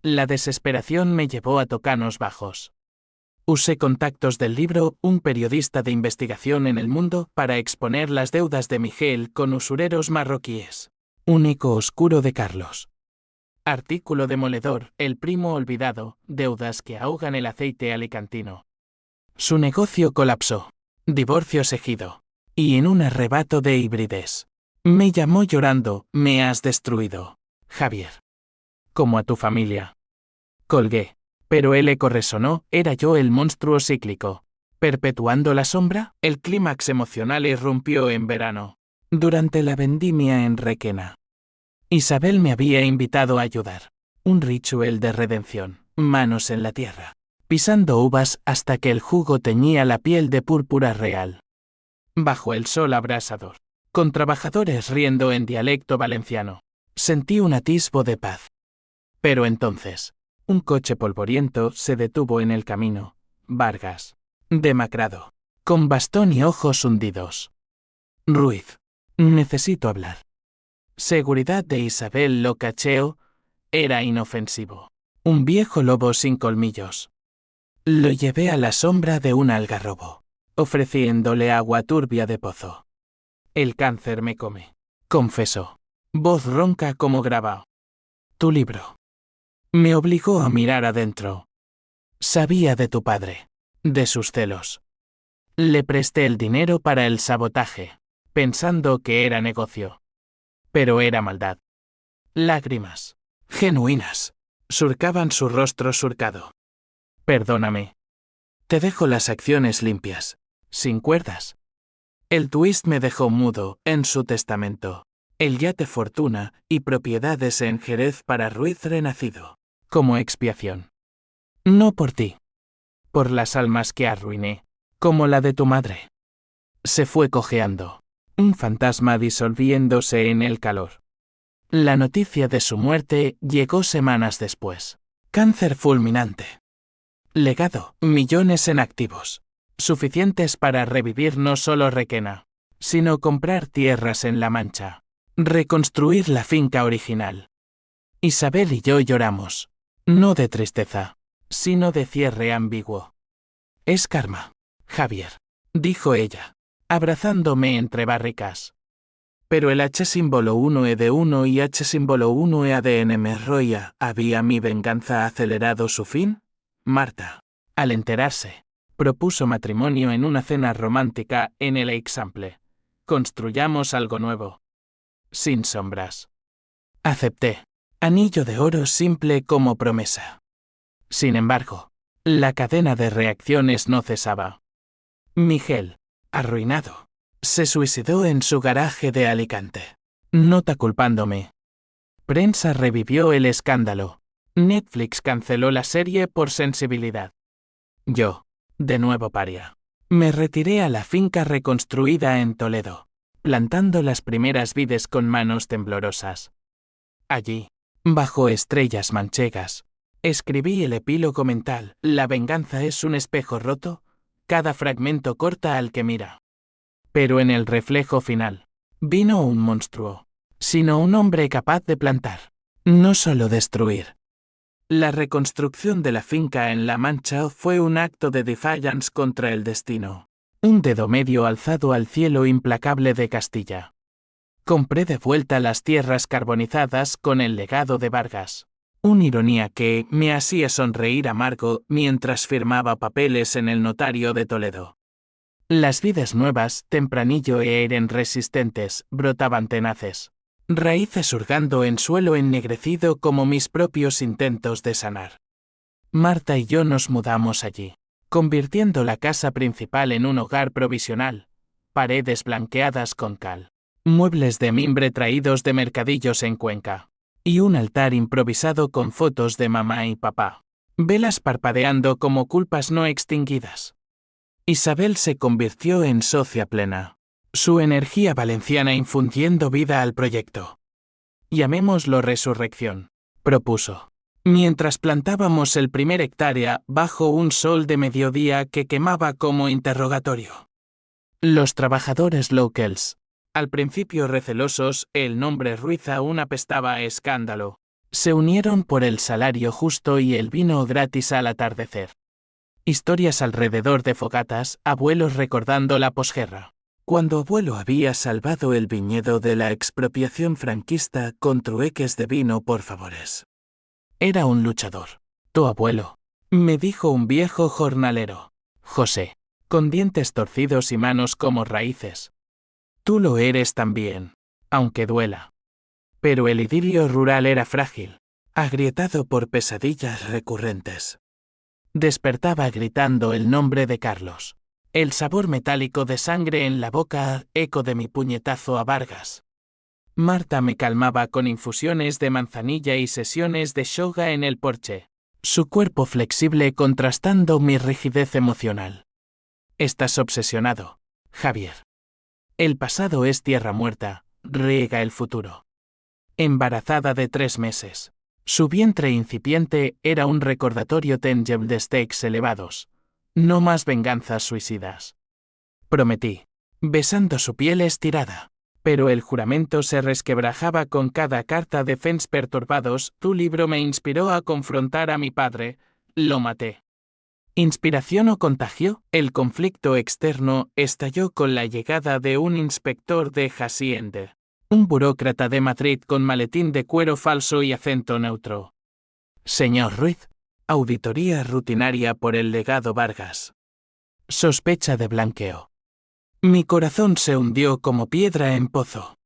La desesperación me llevó a tocanos bajos. Usé contactos del libro, un periodista de investigación en El Mundo, para exponer las deudas de Miguel con usureros marroquíes. Un eco oscuro de Carlos. Artículo demoledor, el primo olvidado, deudas que ahogan el aceite alicantino. Su negocio colapsó. Divorcio seguido. Y en un arrebato de hibridez. Me llamó llorando, me has destruido, Javier. Como a tu familia. Colgué. Pero el eco resonó, era yo el monstruo cíclico. Perpetuando la sombra, el clímax emocional irrumpió en verano. Durante la vendimia en Requena. Isabel me había invitado a ayudar. Un ritual de redención, manos en la tierra. Pisando uvas hasta que el jugo teñía la piel de púrpura real. bajo el sol abrasador, con trabajadores riendo en dialecto valenciano. Sentí un atisbo de paz. Pero entonces, un coche polvoriento se detuvo en el camino. Vargas, demacrado, con bastón y ojos hundidos. Ruiz, necesito hablar. Seguridad de Isabel lo cacheo, era inofensivo. Un viejo lobo sin colmillos. Lo llevé a la sombra de un algarrobo, ofreciéndole agua turbia de pozo. El cáncer me come, confesó, voz ronca como grava. Tu libro. Me obligó a mirar adentro. Sabía de tu padre, de sus celos. Le presté el dinero para el sabotaje, pensando que era negocio. Pero era maldad. Lágrimas, genuinas, surcaban su rostro surcado. Perdóname. Te dejo las acciones limpias, sin cuerdas. El twist me dejó mudo en su testamento. El yate fortuna y propiedades en Jerez para Ruiz renacido, como expiación. No por ti. Por las almas que arruiné, como la de tu madre. Se fue cojeando, un fantasma disolviéndose en el calor. La noticia de su muerte llegó semanas después. Cáncer fulminante. Legado, millones en activos. Suficientes para revivir no solo Requena, sino comprar tierras en La Mancha. Reconstruir la finca original. Isabel y yo lloramos. No de tristeza, sino de cierre ambiguo. Es karma, Javier, dijo ella, abrazándome entre barricas. Pero el H símbolo 1E de 1 y H símbolo 1E ADN me roya, ¿había mi venganza acelerado su fin? Marta, al enterarse, propuso matrimonio en una cena romántica en el Eixample. Construyamos algo nuevo. Sin sombras. Acepté. Anillo de oro simple como promesa. Sin embargo, la cadena de reacciones no cesaba. Miguel, arruinado, se suicidó en su garaje de Alicante. Nota culpándome. Prensa revivió el escándalo. Netflix canceló la serie por sensibilidad. Yo, de nuevo paria, me retiré a la finca reconstruida en Toledo, plantando las primeras vides con manos temblorosas. Allí, bajo estrellas manchegas, escribí el epílogo mental: la venganza es un espejo roto, cada fragmento corta al que mira. Pero en el reflejo final, vino un monstruo, sino un hombre capaz de plantar, no solo destruir. La reconstrucción de la finca en La Mancha fue un acto de defiance contra el destino, un dedo medio alzado al cielo implacable de Castilla. Compré de vuelta las tierras carbonizadas con el legado de Vargas, una ironía que me hacía sonreír amargo mientras firmaba papeles en el notario de Toledo. Las vides nuevas, tempranillo e eren resistentes, brotaban tenaces, raíces hurgando en suelo ennegrecido como mis propios intentos de sanar. Marta y yo nos mudamos allí, convirtiendo la casa principal en un hogar provisional, paredes blanqueadas con cal, muebles de mimbre traídos de mercadillos en Cuenca, y un altar improvisado con fotos de mamá y papá, velas parpadeando como culpas no extinguidas. Isabel se convirtió en socia plena, su energía valenciana infundiendo vida al proyecto. Llamémoslo resurrección, propuso, mientras plantábamos el primer hectárea bajo un sol de mediodía que quemaba como interrogatorio. Los trabajadores locals, al principio recelosos, el nombre Ruiz aún apestaba a escándalo, se unieron por el salario justo y el vino gratis al atardecer. Historias alrededor de fogatas, abuelos recordando la posguerra. Cuando abuelo había salvado el viñedo de la expropiación franquista con trueques de vino por favores. Era un luchador. Tu abuelo, me dijo un viejo jornalero. José, con dientes torcidos y manos como raíces. Tú lo eres también, aunque duela. Pero el idilio rural era frágil, agrietado por pesadillas recurrentes. Despertaba gritando el nombre de Carlos. El sabor metálico de sangre en la boca, eco de mi puñetazo a Vargas. Marta me calmaba con infusiones de manzanilla y sesiones de yoga en el porche, su cuerpo flexible contrastando mi rigidez emocional. Estás obsesionado, Javier. El pasado es tierra muerta, riega el futuro. Embarazada de 3 meses. Su vientre incipiente era un recordatorio tangible de stakes elevados. No más venganzas suicidas. Prometí, besando su piel estirada. Pero el juramento se resquebrajaba con cada carta de Fens perturbados. Tu libro me inspiró a confrontar a mi padre. Lo maté. ¿Inspiración o contagio? El conflicto externo estalló con la llegada de un inspector de Hacienda. Un burócrata de Madrid con maletín de cuero falso y acento neutro. Señor Ruiz. Auditoría rutinaria por el legado Vargas. Sospecha de blanqueo. Mi corazón se hundió como piedra en pozo.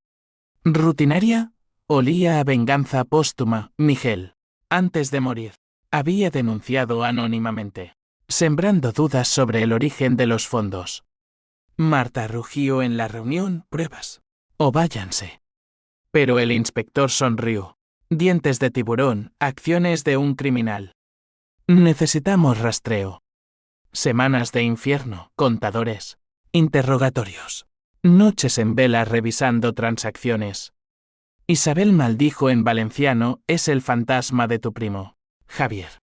¿Rutinaria? Olía a venganza póstuma, Miguel. Antes de morir, había denunciado anónimamente, sembrando dudas sobre el origen de los fondos. Marta rugió en la reunión, pruebas. O váyanse. Pero el inspector sonrió. Dientes de tiburón, acciones de un criminal. Necesitamos rastreo. Semanas de infierno, contadores. Interrogatorios. Noches en vela revisando transacciones. Isabel maldijo en valenciano, es el fantasma de tu primo, Javier.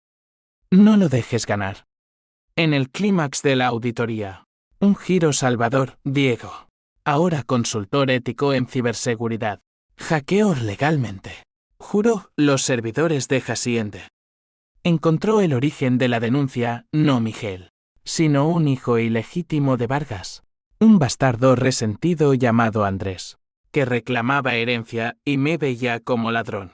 No lo dejes ganar. En el clímax de la auditoría. Un giro salvador, Diego. Ahora consultor ético en ciberseguridad. Hackeó legalmente. Juró, los servidores de Hacienda. Encontró el origen de la denuncia, no Miguel, sino un hijo ilegítimo de Vargas. Un bastardo resentido llamado Andrés, que reclamaba herencia y me veía como ladrón.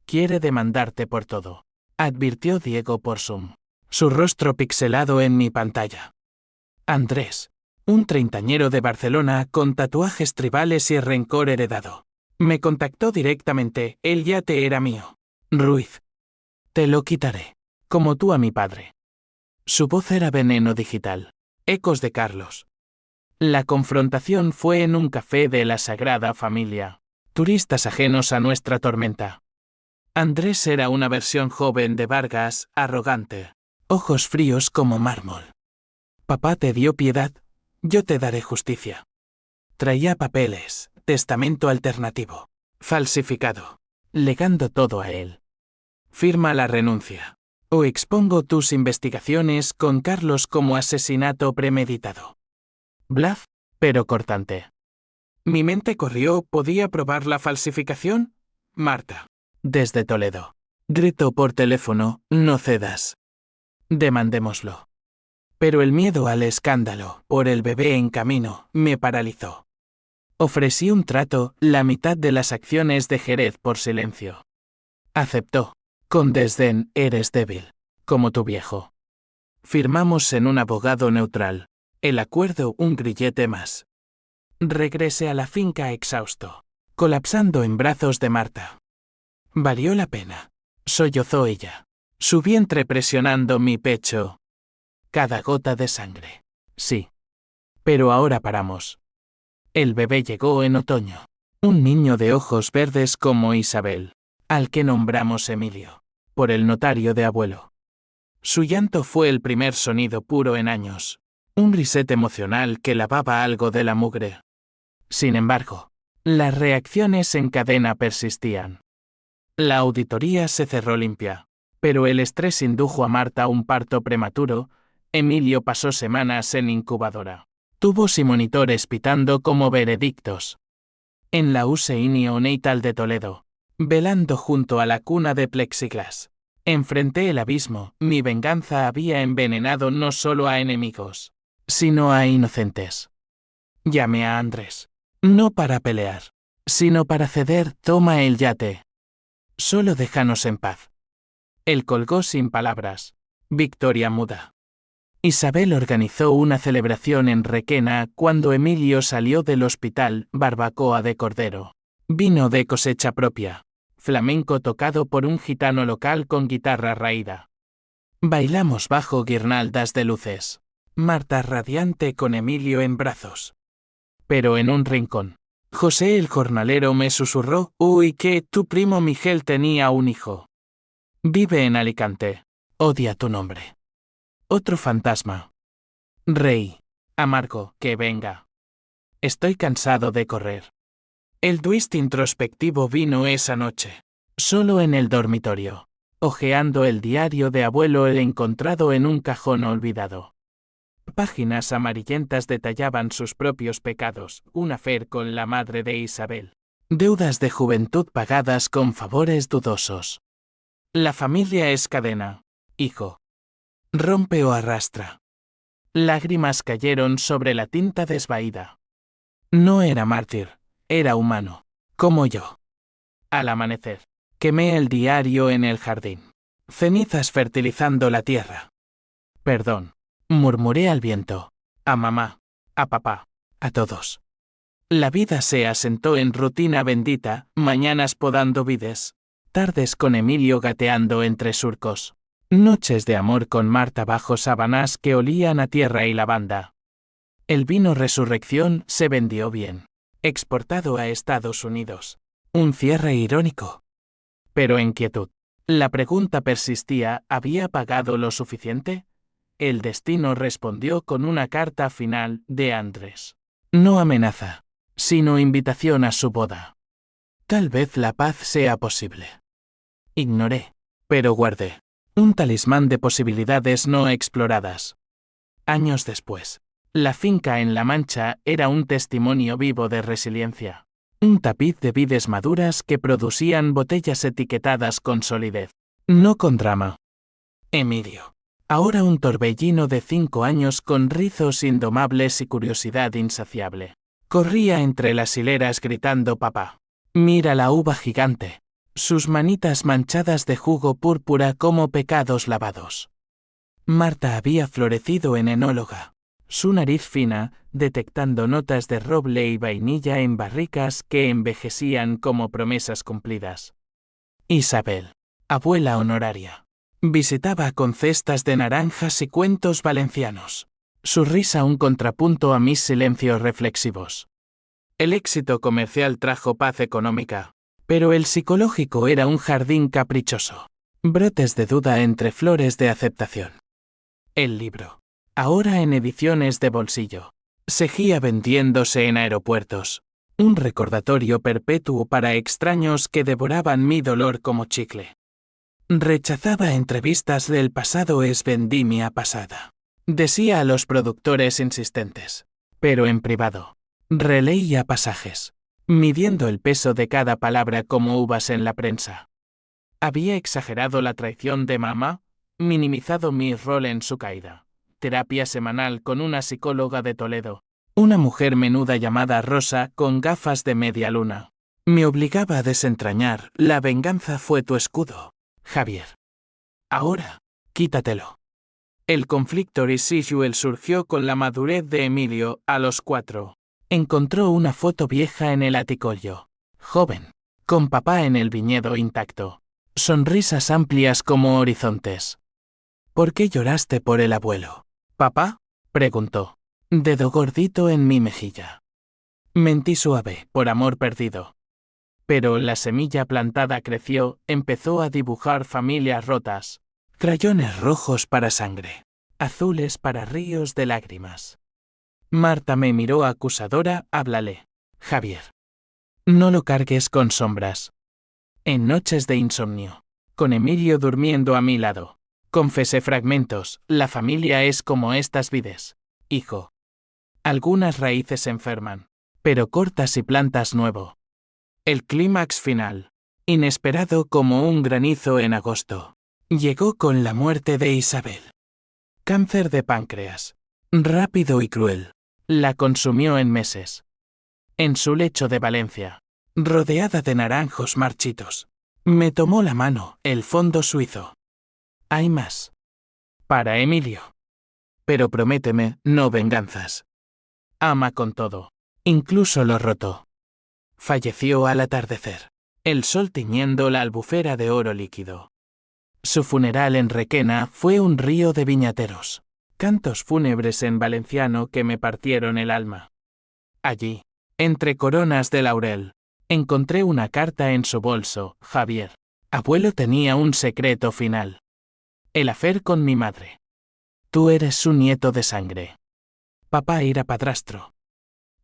Quiere demandarte por todo, advirtió Diego por Zoom, su rostro pixelado en mi pantalla. Andrés, un treintañero de Barcelona con tatuajes tribales y rencor heredado. Me contactó directamente, el yate era mío. Ruiz. Te lo quitaré, como tú a mi padre. Su voz era veneno digital. Ecos de Carlos. La confrontación fue en un café de la Sagrada Familia. Turistas ajenos a nuestra tormenta. Andrés era una versión joven de Vargas, arrogante. Ojos fríos como mármol. Papá te dio piedad, yo te daré justicia. Traía papeles, testamento alternativo, falsificado, legando todo a él. Firma la renuncia. O expongo tus investigaciones con Carlos como asesinato premeditado. Bluff, pero cortante. Mi mente corrió, ¿podía probar la falsificación? Marta. Desde Toledo. Gritó por teléfono, no cedas. Demandémoslo. Pero el miedo al escándalo, por el bebé en camino, me paralizó. Ofrecí un trato, la mitad de las acciones de Jerez por silencio. Aceptó. Con desdén, eres débil, como tu viejo. Firmamos en un abogado neutral. El acuerdo, un grillete más. Regresé a la finca exhausto, colapsando en brazos de Marta. Valió la pena. Sollozó ella. Su vientre presionando mi pecho. Cada gota de sangre. Sí. Pero ahora paramos. El bebé llegó en otoño. Un niño de ojos verdes como Isabel, al que nombramos Emilio, por el notario de abuelo. Su llanto fue el primer sonido puro en años. Un reset emocional que lavaba algo de la mugre. Sin embargo, las reacciones en cadena persistían. La auditoría se cerró limpia, pero el estrés indujo a Marta a un parto prematuro. Emilio pasó semanas en incubadora. Tubos y monitores pitando como veredictos. En la UCI neonatal de Toledo, velando junto a la cuna de plexiglas. Enfrenté el abismo, mi venganza había envenenado no solo a enemigos, sino a inocentes. Llamé a Andrés. No para pelear, sino para ceder, toma el yate. Solo déjanos en paz. Él colgó sin palabras. Victoria muda. Isabel organizó una celebración en Requena cuando Emilio salió del hospital, barbacoa de cordero. Vino de cosecha propia. Flamenco tocado por un gitano local con guitarra raída. Bailamos bajo guirnaldas de luces. Marta radiante con Emilio en brazos. Pero en un rincón, José el jornalero me susurró, uy, que tu primo Miguel tenía un hijo. Vive en Alicante. Odia tu nombre. Otro fantasma. Rey. Amargo, que venga. Estoy cansado de correr. El twist introspectivo vino esa noche. Solo en el dormitorio. Hojeando el diario de abuelo encontrado en un cajón olvidado. Páginas amarillentas detallaban sus propios pecados, un affair con la madre de Isabel. Deudas de juventud pagadas con favores dudosos. La familia es cadena. Hijo. Rompe o arrastra. Lágrimas cayeron sobre la tinta desvaída. No era mártir, era humano, como yo. Al amanecer, quemé el diario en el jardín. Cenizas fertilizando la tierra. Perdón, murmuré al viento, a mamá, a papá, a todos. La vida se asentó en rutina bendita, mañanas podando vides, tardes con Emilio gateando entre surcos, noches de amor con Marta bajo sábanas que olían a tierra y lavanda. El vino Resurrección se vendió bien, exportado a Estados Unidos. Un cierre irónico. Pero en quietud. La pregunta persistía, ¿había pagado lo suficiente? El destino respondió con una carta final de Andrés. No amenaza, sino invitación a su boda. Tal vez la paz sea posible. Ignoré, pero guardé. Un talismán de posibilidades no exploradas. Años después, la finca en La Mancha era un testimonio vivo de resiliencia. Un tapiz de vides maduras que producían botellas etiquetadas con solidez. No con drama. Emilio. Ahora un torbellino de 5 años con rizos indomables y curiosidad insaciable. Corría entre las hileras gritando papá. Mira la uva gigante. Sus manitas manchadas de jugo púrpura como pecados lavados. Marta había florecido en enóloga. Su nariz fina, detectando notas de roble y vainilla en barricas que envejecían como promesas cumplidas. Isabel, abuela honoraria, visitaba con cestas de naranjas y cuentos valencianos. Su risa un contrapunto a mis silencios reflexivos. El éxito comercial trajo paz económica, pero el psicológico era un jardín caprichoso. Brotes de duda entre flores de aceptación. El libro. Ahora en ediciones de bolsillo. Seguía vendiéndose en aeropuertos. Un recordatorio perpetuo para extraños que devoraban mi dolor como chicle. Rechazaba entrevistas del pasado es vendimia pasada. Decía a los productores insistentes. Pero en privado. Releía pasajes. Midiendo el peso de cada palabra como uvas en la prensa. Había exagerado la traición de mamá, minimizado mi rol en su caída. Terapia semanal con una psicóloga de Toledo. Una mujer menuda llamada Rosa con gafas de media luna. Me obligaba a desentrañar, la venganza fue tu escudo, Javier. Ahora, quítatelo. El conflicto residual surgió con la madurez de Emilio, a los 4. Encontró una foto vieja en el aticollo. Joven, con papá en el viñedo intacto. Sonrisas amplias como horizontes. ¿Por qué lloraste por el abuelo? ¿Papá? Preguntó. Dedo gordito en mi mejilla. Mentí suave, por amor perdido. Pero la semilla plantada creció, empezó a dibujar familias rotas. Crayones rojos para sangre. Azules para ríos de lágrimas. Marta me miró acusadora, háblale. Javier. No lo cargues con sombras. En noches de insomnio. Con Emilio durmiendo a mi lado. Confesé fragmentos, la familia es como estas vides. Hijo. Algunas raíces enferman, pero cortas y plantas nuevo. El clímax final, inesperado como un granizo en agosto, llegó con la muerte de Isabel. Cáncer de páncreas. Rápido y cruel. La consumió en meses. En su lecho de Valencia, rodeada de naranjos marchitos, me tomó la mano, el fondo suizo. Hay más. Para Emilio. Pero prométeme, no venganzas. Ama con todo. Incluso lo roto. Falleció al atardecer. El sol tiñendo la albufera de oro líquido. Su funeral en Requena fue un río de viñateros. Cantos fúnebres en valenciano que me partieron el alma. Allí, entre coronas de laurel, encontré una carta en su bolso, Javier. Abuelo tenía un secreto final. El affair con mi madre. Tú eres su nieto de sangre. Papá era padrastro.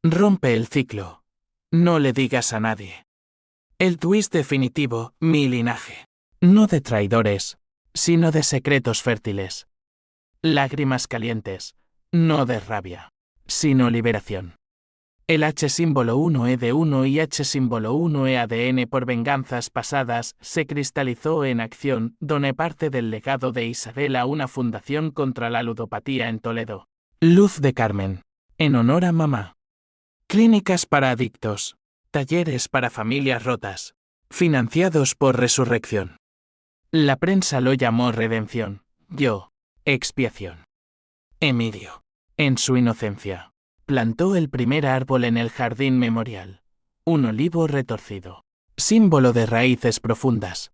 Rompe el ciclo. No le digas a nadie. El twist definitivo, mi linaje. No de traidores, sino de secretos fértiles. Lágrimas calientes, no de rabia, sino liberación. El H símbolo 1E de 1 y H símbolo 1E ADN por venganzas pasadas se cristalizó en acción, doné parte del legado de Isabel a una fundación contra la ludopatía en Toledo. Luz de Carmen. En honor a mamá. Clínicas para adictos. Talleres para familias rotas. Financiados por Resurrección. La prensa lo llamó redención. Yo, expiación. Emilio, en su inocencia, plantó el primer árbol en el jardín memorial. Un olivo retorcido. Símbolo de raíces profundas.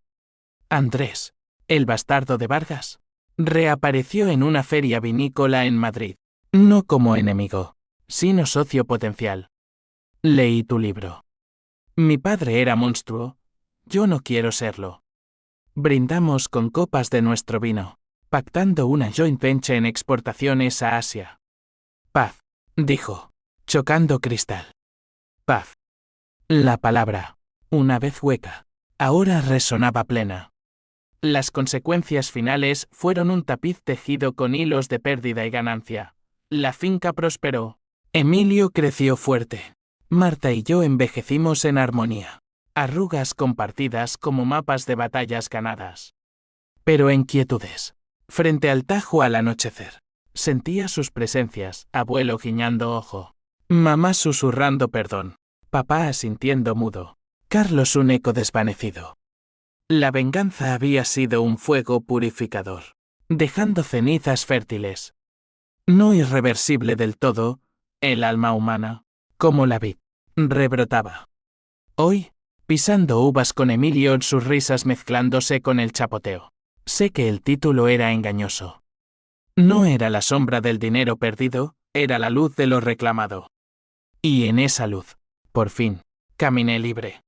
Andrés, el bastardo de Vargas, reapareció en una feria vinícola en Madrid. No como enemigo, sino socio potencial. Leí tu libro. Mi padre era monstruo. Yo no quiero serlo. Brindamos con copas de nuestro vino, pactando una joint venture en exportaciones a Asia. Paz, dijo, chocando cristal. Paz. La palabra, una vez hueca, ahora resonaba plena. Las consecuencias finales fueron un tapiz tejido con hilos de pérdida y ganancia. La finca prosperó. Emilio creció fuerte. Marta y yo envejecimos en armonía. Arrugas compartidas como mapas de batallas ganadas. Pero en quietudes. Frente al Tajo al anochecer. Sentía sus presencias, abuelo guiñando ojo. Mamá susurrando perdón. Papá asintiendo mudo. Carlos un eco desvanecido. La venganza había sido un fuego purificador, dejando cenizas fértiles. No irreversible del todo, el alma humana, como la vid, rebrotaba. Hoy, pisando uvas con Emilio, sus risas mezclándose con el chapoteo. Sé que el título era engañoso. No era la sombra del dinero perdido, era la luz de lo reclamado. Y en esa luz, por fin, caminé libre.